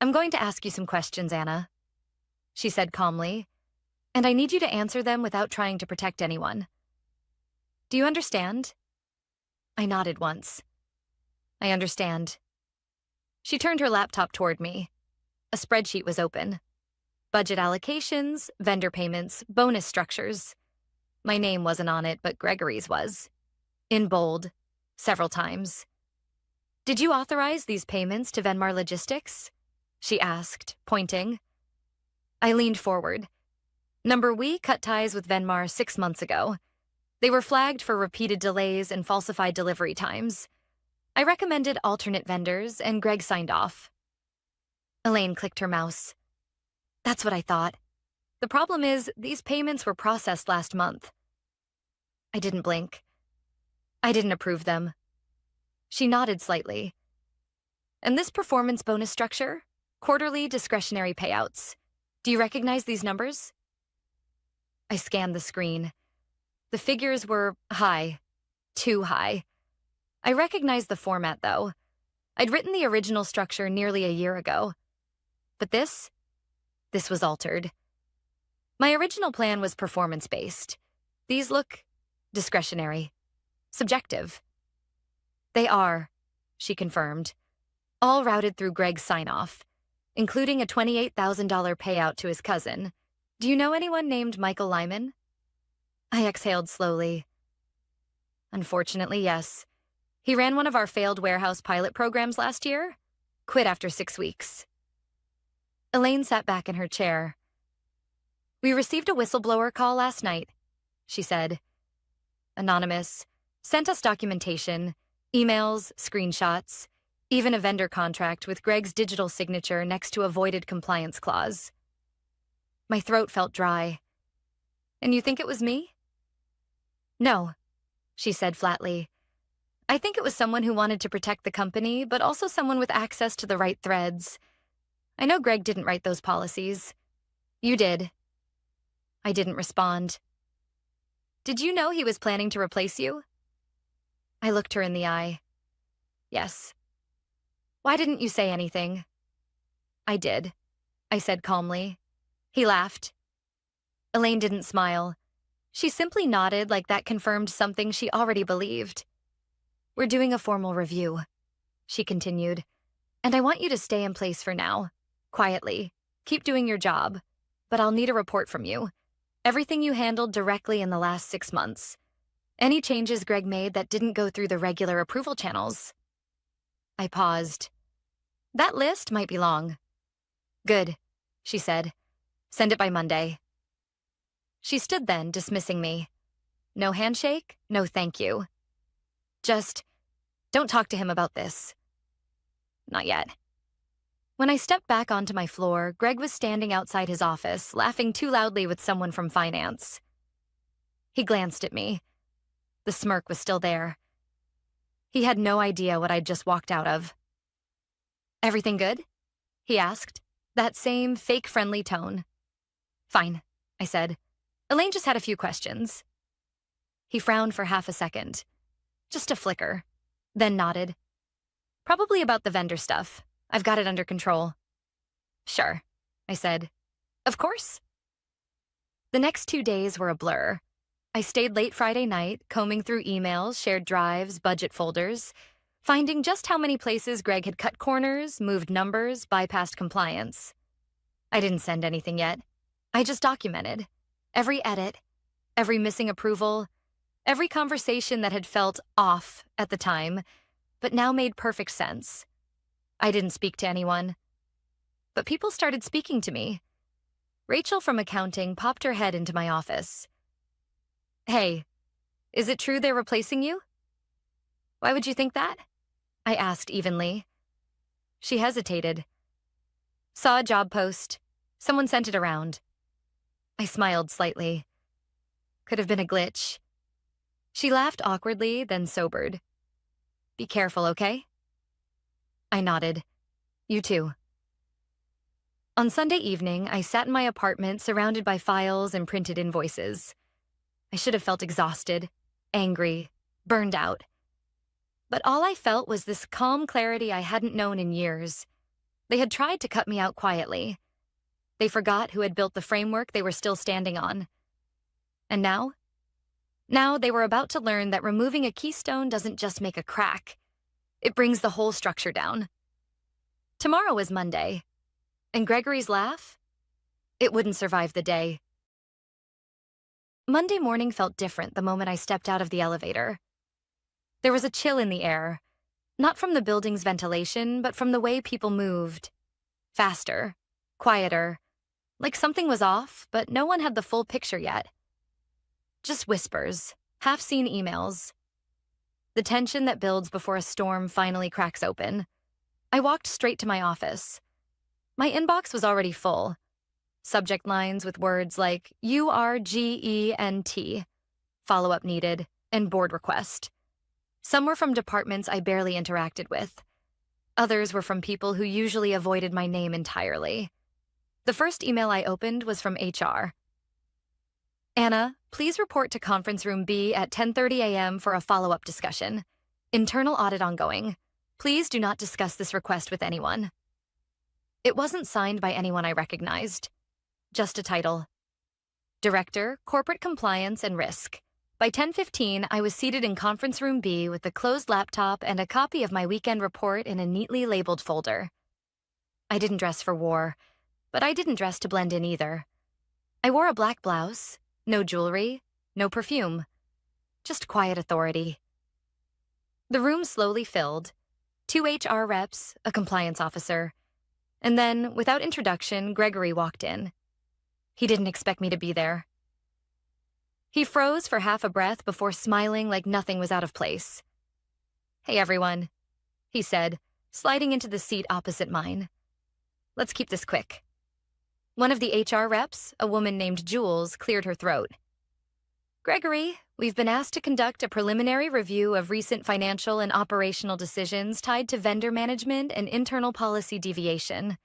I'm going to ask you some questions, Anna, she said calmly, and I need you to answer them without trying to protect anyone. Do you understand? I nodded once. I understand. She turned her laptop toward me. A spreadsheet was open. Budget allocations, vendor payments, bonus structures. My name wasn't on it, but Gregory's was. In bold, several times. "Did you authorize these payments to Venmar Logistics?" she asked, pointing. I leaned forward. We cut ties with Venmar 6 months ago. They were flagged for repeated delays and falsified delivery times. I recommended alternate vendors, and Greg signed off. Elaine clicked her mouse. "That's what I thought. The problem is, these payments were processed last month." I didn't blink. "I didn't approve them." She nodded slightly. "And this performance bonus structure? Quarterly discretionary payouts. Do you recognize these numbers?" I scanned the screen. The figures were high. Too high. I recognized the format, though. I'd written the original structure nearly a year ago. But this was altered. My original plan was performance-based. These look discretionary. Subjective. "They are," she confirmed. "All routed through Greg's sign-off, including a $28,000 payout to his cousin. Do you know anyone named Michael Lyman?" I exhaled slowly. "Unfortunately, yes. He ran one of our failed warehouse pilot programs last year. Quit after 6 weeks." Elaine sat back in her chair. "We received a whistleblower call last night," she said. "Anonymous. Sent us documentation, emails, screenshots, even a vendor contract with Greg's digital signature next to a voided compliance clause." My throat felt dry. "And you think it was me?" "No," she said flatly. "I think it was someone who wanted to protect the company, but also someone with access to the right threads. I know Greg didn't write those policies. You did." I didn't respond. "Did you know he was planning to replace you?" I looked her in the eye. "Yes." "Why didn't you say anything?" "I did," I said calmly. He laughed. Elaine didn't smile. She simply nodded like that confirmed something she already believed. "We're doing a formal review," she continued. "And I want you to stay in place for now. Quietly. Keep doing your job. But I'll need a report from you. Everything you handled directly in the last 6 months. Any changes Greg made that didn't go through the regular approval channels." I paused. "That list might be long." "Good," she said. "Send it by Monday." She stood then, dismissing me. No handshake, no thank you. Just, "Don't talk to him about this." Not yet. When I stepped back onto my floor, Greg was standing outside his office, laughing too loudly with someone from finance. He glanced at me. The smirk was still there. He had no idea what I'd just walked out of. "Everything good?" he asked, that same fake-friendly tone. "Fine," I said. "Elaine just had a few questions." He frowned for half a second. Just a flicker. Then nodded. "Probably about the vendor stuff. I've got it under control." "Sure," I said. "Of course." The next 2 days were a blur. I stayed late Friday night, combing through emails, shared drives, budget folders, finding just how many places Greg had cut corners, moved numbers, bypassed compliance. I didn't send anything yet. I just documented. Every edit, every missing approval, every conversation that had felt off at the time, but now made perfect sense. I didn't speak to anyone. But people started speaking to me. Rachel from accounting popped her head into my office. "Hey, is it true they're replacing you?" "Why would you think that?" I asked evenly. She hesitated. "Saw a job post. Someone sent it around." I smiled slightly. Could have been a glitch. She laughed awkwardly, then sobered. "Be careful, okay?" I nodded. "You too." On Sunday evening, I sat in my apartment surrounded by files and printed invoices. I should have felt exhausted, angry, burned out. But all I felt was this calm clarity I hadn't known in years. They had tried to cut me out quietly. They forgot who had built the framework they were still standing on. And now? Now they were about to learn that removing a keystone doesn't just make a crack. It brings the whole structure down. Tomorrow was Monday, and Gregory's laugh? It wouldn't survive the day. Monday morning felt different the moment I stepped out of the elevator. There was a chill in the air, not from the building's ventilation, but from the way people moved. Faster, quieter, like something was off, but no one had the full picture yet. Just whispers, half-seen emails. The tension that builds before a storm finally cracks open. I walked straight to my office. My inbox was already full. Subject lines with words like URGENT, follow-up needed, and board request. Some were from departments I barely interacted with. Others were from people who usually avoided my name entirely. The first email I opened was from HR. Anna, please report to conference room B at 10:30 a.m. for a follow-up discussion. Internal audit ongoing. Please do not discuss this request with anyone. It wasn't signed by anyone I recognized. Just a title. Director, Corporate Compliance and Risk. By 10:15, I was seated in conference room B with the closed laptop and a copy of my weekend report in a neatly labeled folder. I didn't dress for war, but I didn't dress to blend in either. I wore a black blouse, no jewelry, no perfume, just quiet authority. The room slowly filled. 2 HR reps, a compliance officer, and then, without introduction, Gregory walked in. He didn't expect me to be there. He froze for half a breath before smiling like nothing was out of place. "Hey, everyone," he said, sliding into the seat opposite mine. "Let's keep this quick." One of the HR reps, a woman named Jules, cleared her throat. "Gregory, we've been asked to conduct a preliminary review of recent financial and operational decisions tied to vendor management and internal policy deviation.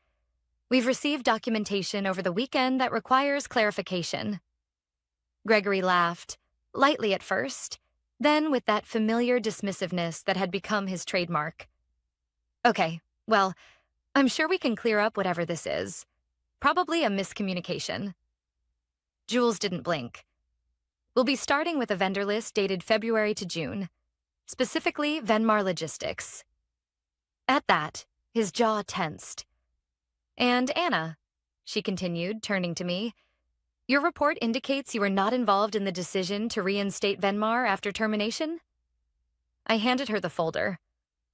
We've received documentation over the weekend that requires clarification." Gregory laughed, lightly at first, then with that familiar dismissiveness that had become his trademark. "Okay, well, I'm sure we can clear up whatever this is. Probably a miscommunication." Jules didn't blink. "We'll be starting with a vendor list dated February to June, specifically Venmar Logistics." At that, his jaw tensed. "And Anna," she continued, turning to me, "your report indicates you were not involved in the decision to reinstate Venmar after termination?" I handed her the folder.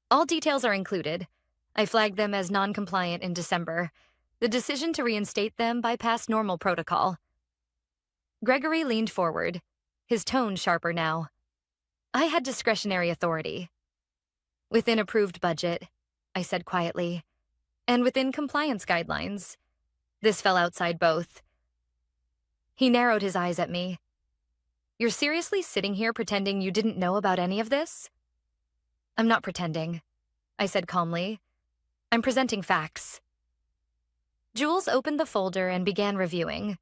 "All details are included. I flagged them as non-compliant in December. The decision to reinstate them bypassed normal protocol." Gregory leaned forward, his tone sharper now. "I had discretionary authority." "Within approved budget," I said quietly, "and within compliance guidelines. This fell outside both." He narrowed his eyes at me. "You're seriously sitting here pretending you didn't know about any of this?" "I'm not pretending," I said calmly. "I'm presenting facts." Jules opened the folder and began reviewing.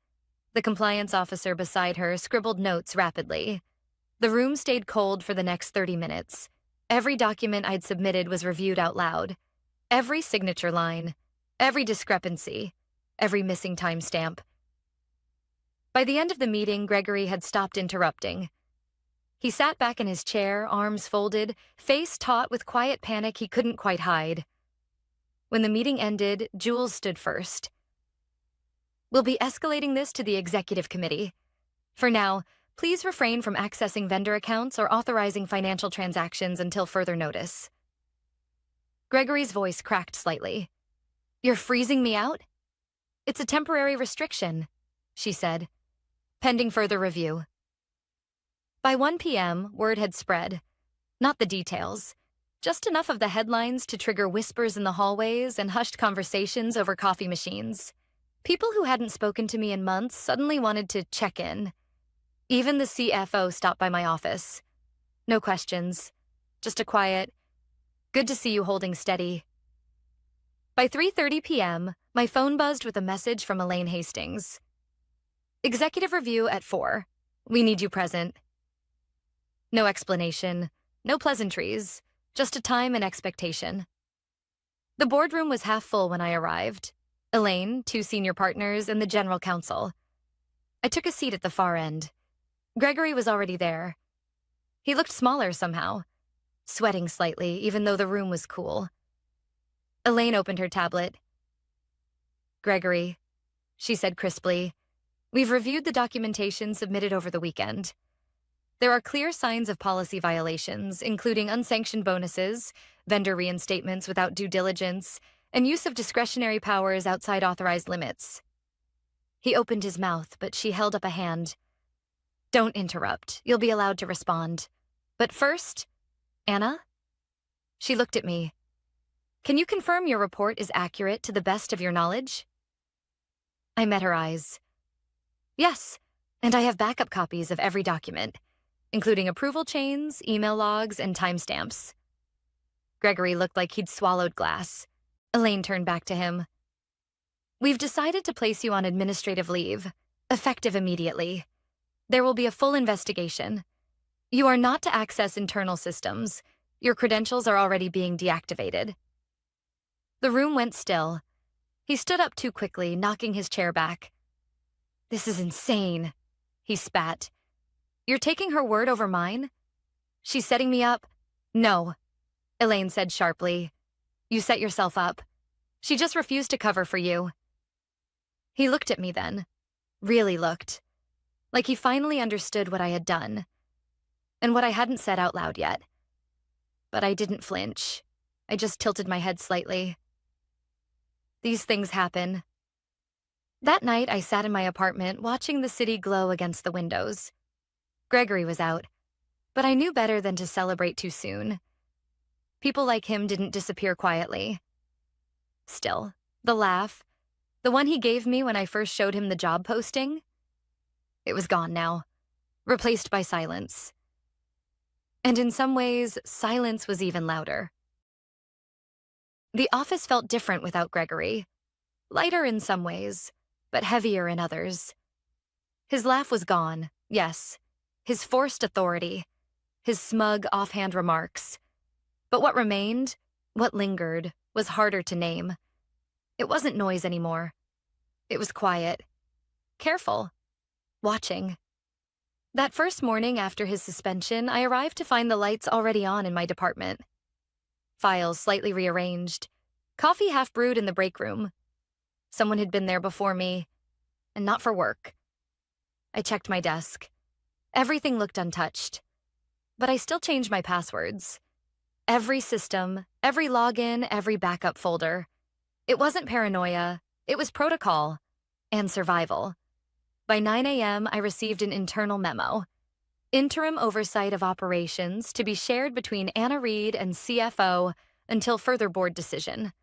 The compliance officer beside her scribbled notes rapidly. The room stayed cold for the next 30 minutes. Every document I'd submitted was reviewed out loud. Every signature line, every discrepancy, every missing timestamp. By the end of the meeting, Gregory had stopped interrupting. He sat back in his chair, arms folded, face taut with quiet panic he couldn't quite hide. When the meeting ended, Jules stood first. "We'll be escalating this to the executive committee. For now, please refrain from accessing vendor accounts or authorizing financial transactions until further notice." Gregory's voice cracked slightly. "You're freezing me out?" "It's a temporary restriction," she said, "pending further review." By 1 p.m., word had spread. Not the details, just enough of the headlines to trigger whispers in the hallways and hushed conversations over coffee machines. People who hadn't spoken to me in months suddenly wanted to check in. Even the CFO stopped by my office. No questions, just a quiet, "Good to see you holding steady." By 3:30 p.m., my phone buzzed with a message from Elaine Hastings. "Executive review at 4. We need you present." No explanation, no pleasantries, just a time and expectation. The boardroom was half full when I arrived. Elaine, 2 senior partners, and the general counsel. I took a seat at the far end. Gregory was already there. He looked smaller somehow, sweating slightly even though the room was cool. Elaine opened her tablet. "Gregory," she said crisply, "we've reviewed the documentation submitted over the weekend. There are clear signs of policy violations, including unsanctioned bonuses, vendor reinstatements without due diligence, and use of discretionary powers outside authorized limits." He opened his mouth, but she held up a hand. "Don't interrupt. You'll be allowed to respond. But first, Anna?" She looked at me. "Can you confirm your report is accurate to the best of your knowledge?" I met her eyes. "Yes, and I have backup copies of every document, including approval chains, email logs, and timestamps." Gregory looked like he'd swallowed glass. Elaine turned back to him. "We've decided to place you on administrative leave, effective immediately. There will be a full investigation. You are not to access internal systems. Your credentials are already being deactivated." The room went still. He stood up too quickly, knocking his chair back. "This is insane," he spat. "You're taking her word over mine? She's setting me up?" "No," Elaine said sharply. "You set yourself up. She just refused to cover for you." He looked at me then. Really looked. Like he finally understood what I had done. And what I hadn't said out loud yet. But I didn't flinch. I just tilted my head slightly. These things happen. That night, I sat in my apartment watching the city glow against the windows. Gregory was out, but I knew better than to celebrate too soon. People like him didn't disappear quietly. Still, the laugh, the one he gave me when I first showed him the job posting, it was gone now, replaced by silence. And in some ways, silence was even louder. The office felt different without Gregory. Lighter in some ways, but heavier in others. His laugh was gone, yes. His forced authority. His smug, offhand remarks. But what remained, what lingered, was harder to name. It wasn't noise anymore. It was quiet. Careful. Watching. That first morning after his suspension, I arrived to find the lights already on in my department. Files slightly rearranged. Coffee half brewed in the break room. Someone had been there before me, and not for work. I checked my desk. Everything looked untouched. But I still changed my passwords. Every system, every login, every backup folder. It wasn't paranoia, it was protocol and survival. By 9 a.m., I received an internal memo. Interim oversight of operations to be shared between Anna Reed and CFO until further board decision.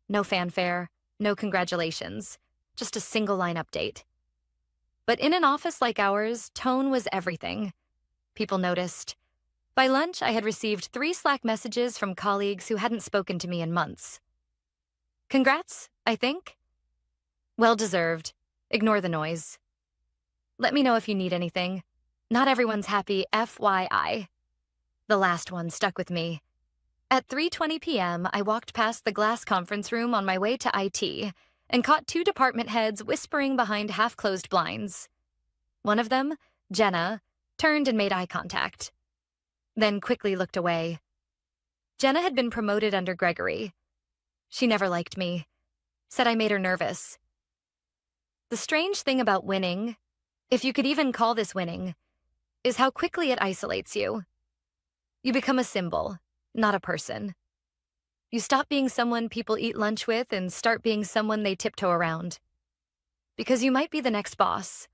No fanfare, no congratulations, just a single-line update. But in an office like ours, tone was everything. People noticed. By lunch, I had received 3 Slack messages from colleagues who hadn't spoken to me in months. "Congrats, I think." "Well-deserved. Ignore the noise. Let me know if you need anything. Not everyone's happy, FYI." The last one stuck with me. At 3:20 p.m., I walked past the glass conference room on my way to IT and caught 2 department heads whispering behind half-closed blinds. One of them, Jenna, turned and made eye contact. Then quickly looked away. Jenna had been promoted under Gregory. She never liked me. Said I made her nervous. The strange thing about winning, if you could even call this winning, is how quickly it isolates you. You become a symbol, not a person. You stop being someone people eat lunch with and start being someone they tiptoe around. Because you might be the next boss.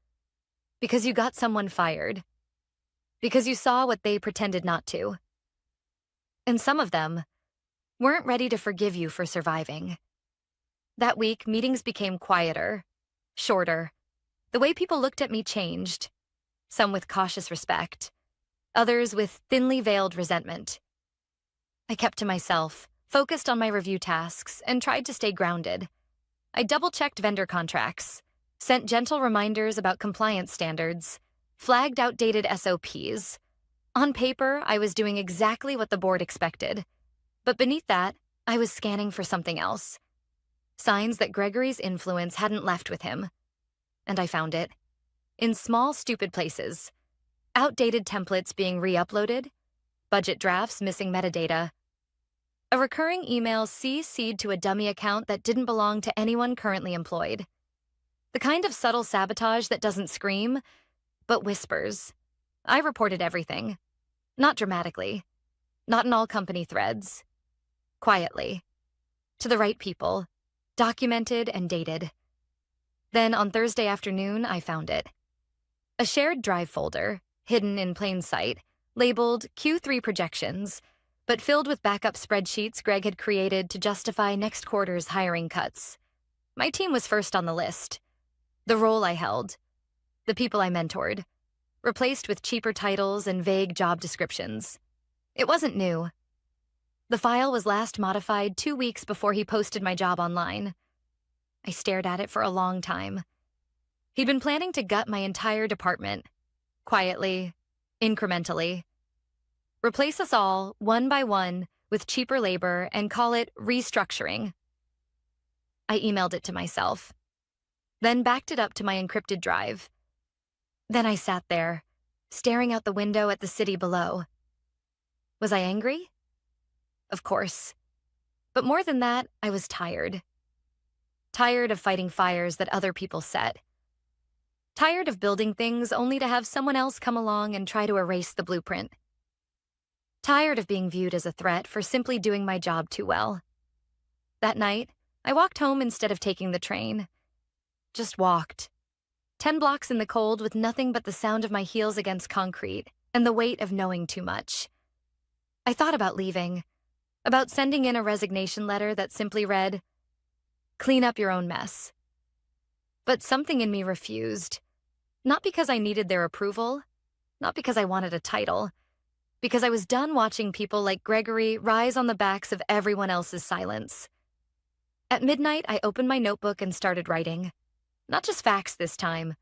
Because you got someone fired. Because you saw what they pretended not to. And some of them weren't ready to forgive you for surviving. That week, meetings became quieter, shorter. The way people looked at me changed, some with cautious respect, others with thinly veiled resentment. I kept to myself, focused on my review tasks, and tried to stay grounded. I double-checked vendor contracts, sent gentle reminders about compliance standards, flagged outdated SOPs. On paper, I was doing exactly what the board expected. But beneath that, I was scanning for something else. Signs that Gregory's influence hadn't left with him. And I found it. In small, stupid places. Outdated templates being re-uploaded, budget drafts missing metadata. A recurring email CC'd to a dummy account that didn't belong to anyone currently employed. The kind of subtle sabotage that doesn't scream, but whispers. I reported everything. Not dramatically. Not in all company threads. Quietly. To the right people. Documented and dated. Then on Thursday afternoon, I found it. A shared drive folder, hidden in plain sight, labeled Q3 projections, but filled with backup spreadsheets Greg had created to justify next quarter's hiring cuts. My team was first on the list. The role I held. The people I mentored. Replaced with cheaper titles and vague job descriptions. It wasn't new. The file was last modified 2 weeks before he posted my job online. I stared at it for a long time. He'd been planning to gut my entire department. Quietly, incrementally. Replace us all, one by one, with cheaper labor and call it restructuring. I emailed it to myself. Then backed it up to my encrypted drive. Then I sat there, staring out the window at the city below. Was I angry? Of course. But more than that, I was tired. Tired of fighting fires that other people set. Tired of building things only to have someone else come along and try to erase the blueprint. Tired of being viewed as a threat for simply doing my job too well. That night, I walked home instead of taking the train. Just walked. 10 blocks in the cold with nothing but the sound of my heels against concrete and the weight of knowing too much. I thought about leaving, about sending in a resignation letter that simply read, "Clean up your own mess." But something in me refused. Not because I needed their approval, not because I wanted a title, because I was done watching people like Gregory rise on the backs of everyone else's silence. At midnight, I opened my notebook and started writing. Not just facts this time,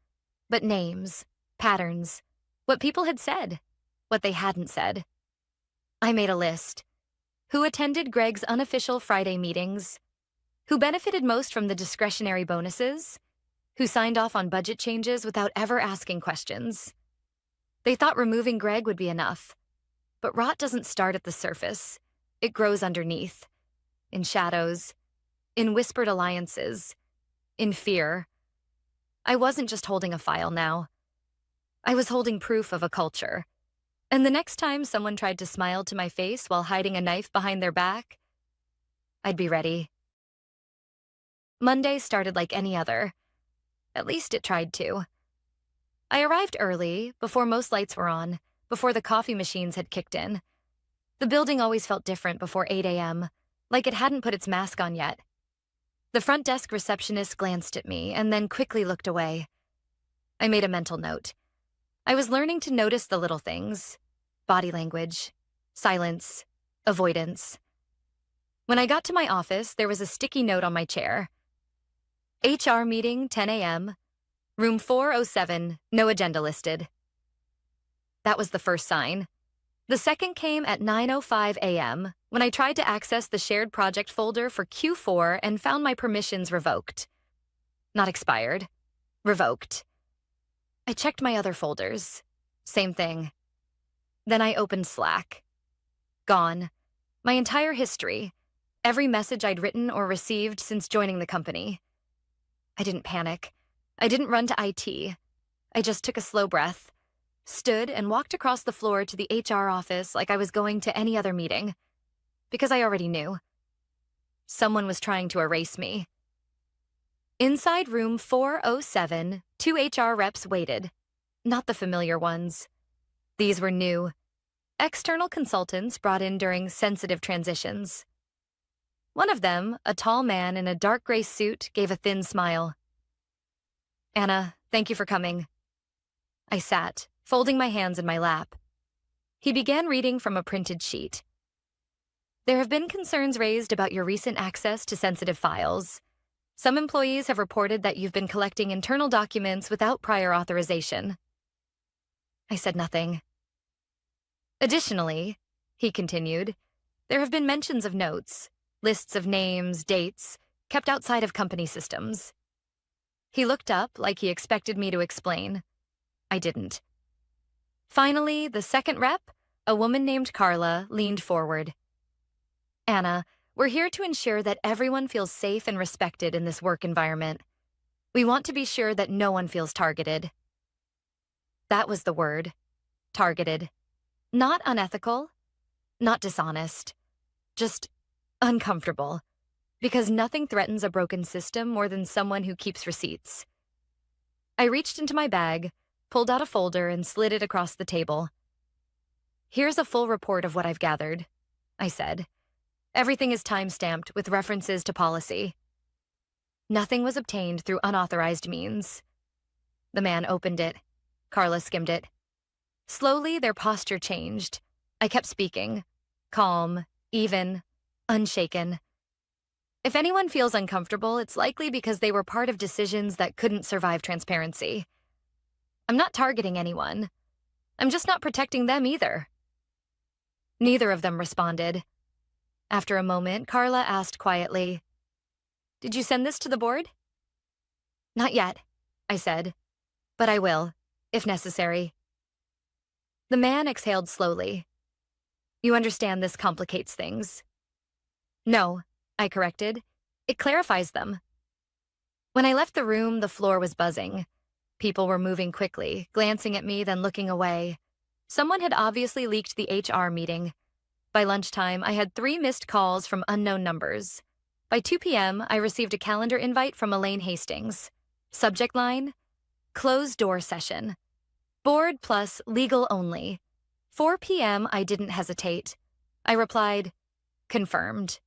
but names, patterns, what people had said, what they hadn't said. I made a list. Who attended Greg's unofficial Friday meetings? Who benefited most from the discretionary bonuses? Who signed off on budget changes without ever asking questions? They thought removing Greg would be enough. But rot doesn't start at the surface. It grows underneath. In shadows. In whispered alliances. In fear. I wasn't just holding a file now. I was holding proof of a culture. And the next time someone tried to smile to my face while hiding a knife behind their back, I'd be ready. Monday started like any other. At least it tried to. I arrived early, before most lights were on, before the coffee machines had kicked in. The building always felt different before 8 a.m., like it hadn't put its mask on yet. The front desk receptionist glanced at me and then quickly looked away. I made a mental note. I was learning to notice the little things. Body language, silence, avoidance. When I got to my office, there was a sticky note on my chair. HR meeting, 10 a.m., room 407, no agenda listed. That was the first sign. The second came at 9:05 a.m. when I tried to access the shared project folder for Q4 and found my permissions revoked. Not expired. Revoked. I checked my other folders. Same thing. Then I opened Slack. Gone. My entire history. Every message I'd written or received since joining the company. I didn't panic. I didn't run to IT. I just took a slow breath, stood and walked across the floor to the HR office like I was going to any other meeting. Because I already knew. Someone was trying to erase me. Inside room 407, 2 HR reps waited. Not the familiar ones. These were new. External consultants brought in during sensitive transitions. One of them, a tall man in a dark gray suit, gave a thin smile. "Anna, thank you for coming." I sat, folding my hands in my lap. He began reading from a printed sheet. "There have been concerns raised about your recent access to sensitive files. Some employees have reported that you've been collecting internal documents without prior authorization." I said nothing. "Additionally," he continued, "there have been mentions of notes, lists of names, dates, kept outside of company systems." He looked up like he expected me to explain. I didn't. Finally, the second rep, a woman named Carla, leaned forward. Anna, we're here to ensure that everyone feels safe and respected in this work environment. We want to be sure that no one feels targeted. That was the word. Targeted. Not unethical, not dishonest, just uncomfortable. Because nothing threatens a broken system more than someone who keeps receipts. I reached into my bag, pulled out a folder, and slid it across the table. Here's a full report of what I've gathered, I said. Everything is time-stamped with references to policy. Nothing was obtained through unauthorized means. The man opened it. Carla skimmed it. Slowly, their posture changed. I kept speaking. Calm, even, unshaken. If anyone feels uncomfortable, it's likely because they were part of decisions that couldn't survive transparency. I'm not targeting anyone. I'm just not protecting them either. Neither of them responded. After a moment, Carla asked quietly, "Did you send this to the board?" "Not yet," I said, "but I will, if necessary." The man exhaled slowly. "You understand this complicates things." "No," I corrected. "It clarifies them." When I left the room, the floor was buzzing. People were moving quickly, glancing at me, then looking away. Someone had obviously leaked the HR meeting. By lunchtime, I had 3 missed calls from unknown numbers. By 2 p.m., I received a calendar invite from Elaine Hastings. Subject line, closed door session. Board plus legal only. 4 p.m., I didn't hesitate. I replied, confirmed.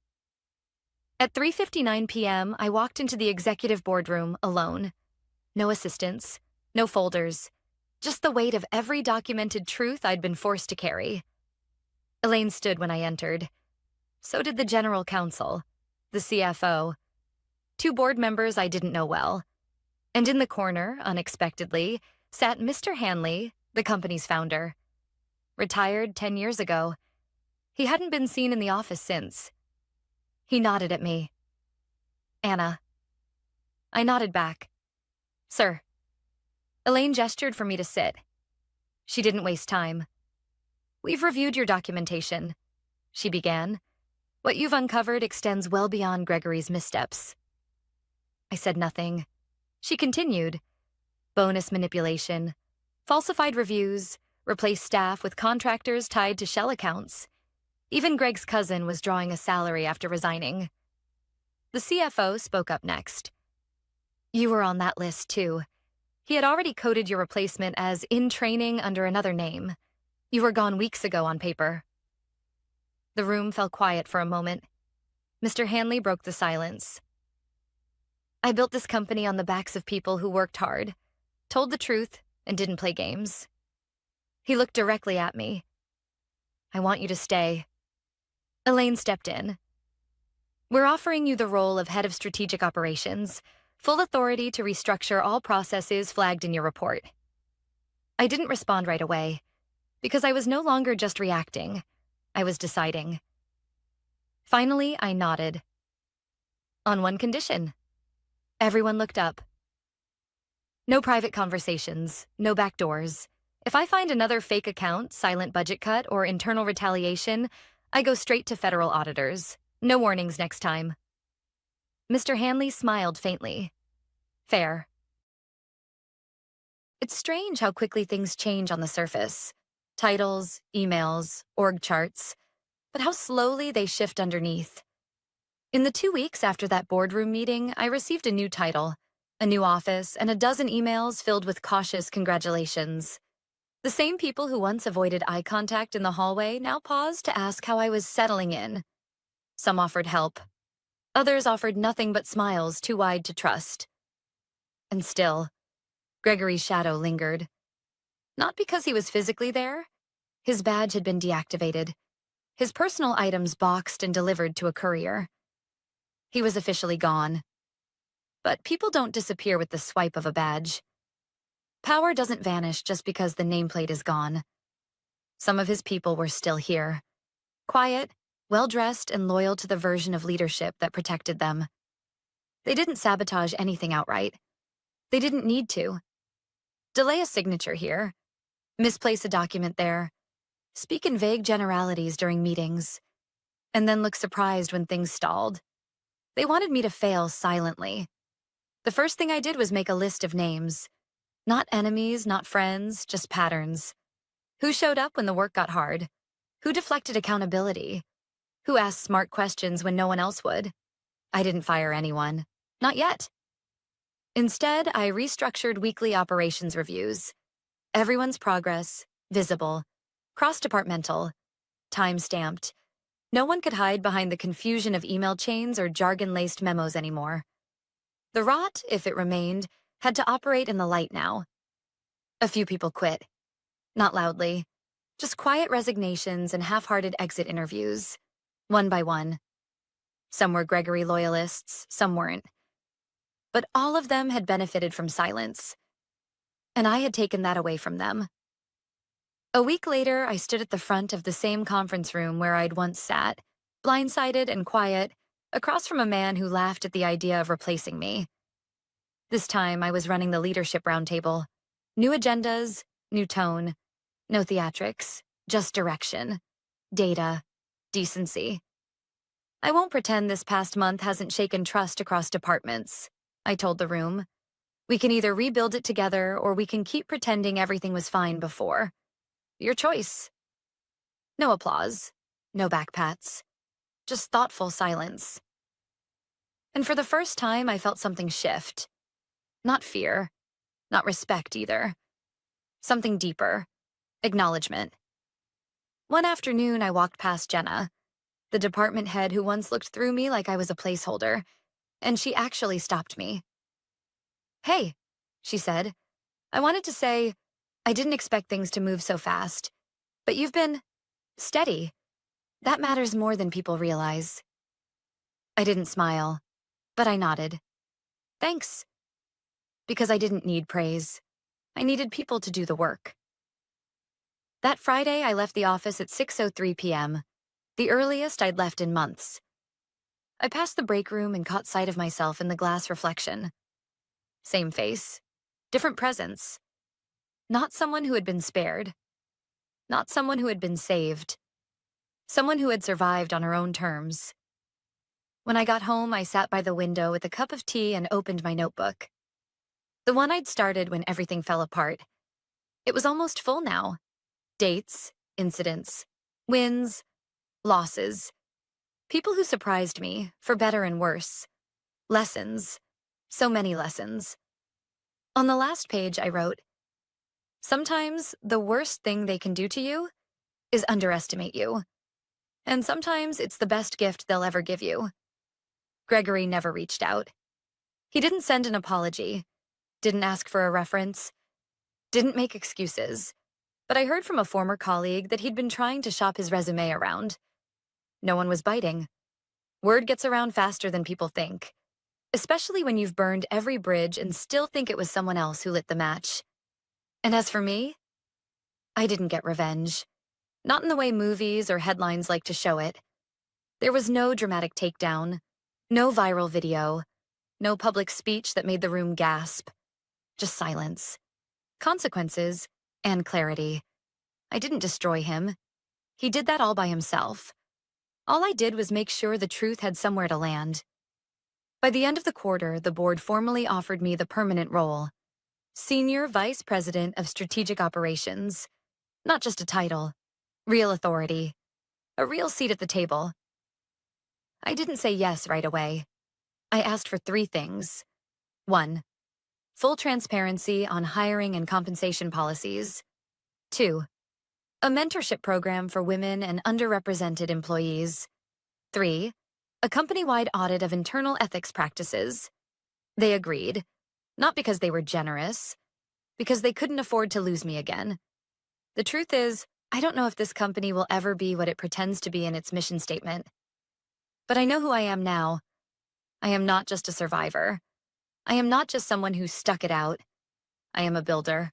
At 3:59 p.m., I walked into the executive boardroom alone. No assistants, no folders, just the weight of every documented truth I'd been forced to carry. Elaine stood when I entered. So did the general counsel, the CFO, 2 board members I didn't know well. And in the corner, unexpectedly, sat Mr. Hanley, the company's founder. Retired 10 years ago. He hadn't been seen in the office since. He nodded at me. "Anna." I nodded back. "Sir." Elaine gestured for me to sit. She didn't waste time. "We've reviewed your documentation," she began. "What you've uncovered extends well beyond Gregory's missteps." I said nothing. She continued. Bonus manipulation, falsified reviews, replaced staff with contractors tied to shell accounts. Even Greg's cousin was drawing a salary after resigning. The CFO spoke up next. "You were on that list, too. He had already coded your replacement as in training under another name. You were gone weeks ago on paper." The room fell quiet for a moment. Mr. Hanley broke the silence. "I built this company on the backs of people who worked hard, told the truth, and didn't play games." He looked directly at me. "I want you to stay." Elaine stepped in. "We're offering you the role of head of strategic operations, full authority to restructure all processes flagged in your report." I didn't respond right away, because I was no longer just reacting. I was deciding. Finally, I nodded. "On one condition." Everyone looked up. "No private conversations, no backdoors. If I find another fake account, silent budget cut, or internal retaliation, I go straight to federal auditors. No warnings next time." Mr. Hanley smiled faintly. "Fair." It's strange how quickly things change on the surface. Titles, emails, org charts, but how slowly they shift underneath. In the 2 weeks after that boardroom meeting, I received a new title, a new office, and a dozen emails filled with cautious congratulations. The same people who once avoided eye contact in the hallway now paused to ask how I was settling in. Some offered help. Others offered nothing but smiles too wide to trust. And still, Gregory's shadow lingered. Not because he was physically there. His badge had been deactivated. His personal items boxed and delivered to a courier. He was officially gone. But people don't disappear with the swipe of a badge. Power doesn't vanish just because the nameplate is gone. Some of his people were still here. Quiet, well-dressed, and loyal to the version of leadership that protected them. They didn't sabotage anything outright. They didn't need to. Delay a signature here. Misplace a document there. Speak in vague generalities during meetings. and then look surprised when things stalled. They wanted me to fail silently. The first thing I did was make a list of names. Not enemies, not friends, just patterns. Who showed up when the work got hard? Who deflected accountability? Who asked smart questions when no one else would? I didn't fire anyone. Not yet. Instead, I restructured weekly operations reviews. Everyone's progress, visible, cross-departmental, time-stamped. No one could hide behind the confusion of email chains or jargon-laced memos anymore. The rot, if it remained, had to operate in the light now. A few people quit. Not loudly. Just quiet resignations and half-hearted exit interviews. One by one. Some were Gregory loyalists, some weren't. But all of them had benefited from silence. And I had taken that away from them. A week later, I stood at the front of the same conference room where I'd once sat, blindsided and quiet, across from a man who laughed at the idea of replacing me. This time, I was running the leadership roundtable. New agendas, new tone, no theatrics, just direction, data, decency. I won't pretend this past month hasn't shaken trust across departments, I told the room. We can either rebuild it together or we can keep pretending everything was fine before. Your choice. No applause, no backpats, just thoughtful silence. And for the first time, I felt something shift. Not fear, not respect either. Something deeper. Acknowledgement. One afternoon, I walked past Jenna, the department head who once looked through me like I was a placeholder, and she actually stopped me. "Hey," she said. "I wanted to say, I didn't expect things to move so fast, but you've been steady. That matters more than people realize." I didn't smile, but I nodded. Thanks. Because I didn't need praise. I needed people to do the work. That Friday, I left the office at 6:03 p.m., the earliest I'd left in months. I passed the break room and caught sight of myself in the glass reflection. Same face, different presence. Not someone who had been spared. Not someone who had been saved. Someone who had survived on her own terms. When I got home, I sat by the window with a cup of tea and opened my notebook. The one I'd started when everything fell apart. It was almost full now. Dates, incidents, wins, losses. People who surprised me, for better and worse. Lessons. So many lessons. On the last page, I wrote, "Sometimes the worst thing they can do to you is underestimate you. And sometimes it's the best gift they'll ever give you." Gregory never reached out. He didn't send an apology, didn't ask for a reference, didn't make excuses. But I heard from a former colleague that he'd been trying to shop his resume around. No one was biting. Word gets around faster than people think, especially when you've burned every bridge and still think it was someone else who lit the match. And as for me, I didn't get revenge. Not in the way movies or headlines like to show it. There was no dramatic takedown, no viral video, no public speech that made the room gasp. Just silence. Consequences and clarity. I didn't destroy him. He did that all by himself. All I did was make sure the truth had somewhere to land. By the end of the quarter, the board formally offered me the permanent role. Senior Vice President of Strategic Operations. Not just a title. Real authority. A real seat at the table. I didn't say yes right away. I asked for 3 things. 1. Full transparency on hiring and compensation policies. 2. A mentorship program for women and underrepresented employees. 3. A company-wide audit of internal ethics practices. They agreed, not because they were generous, because they couldn't afford to lose me again. The truth is, I don't know if this company will ever be what it pretends to be in its mission statement. But I know who I am now. I am not just a survivor. I am not just someone who stuck it out. I am a builder.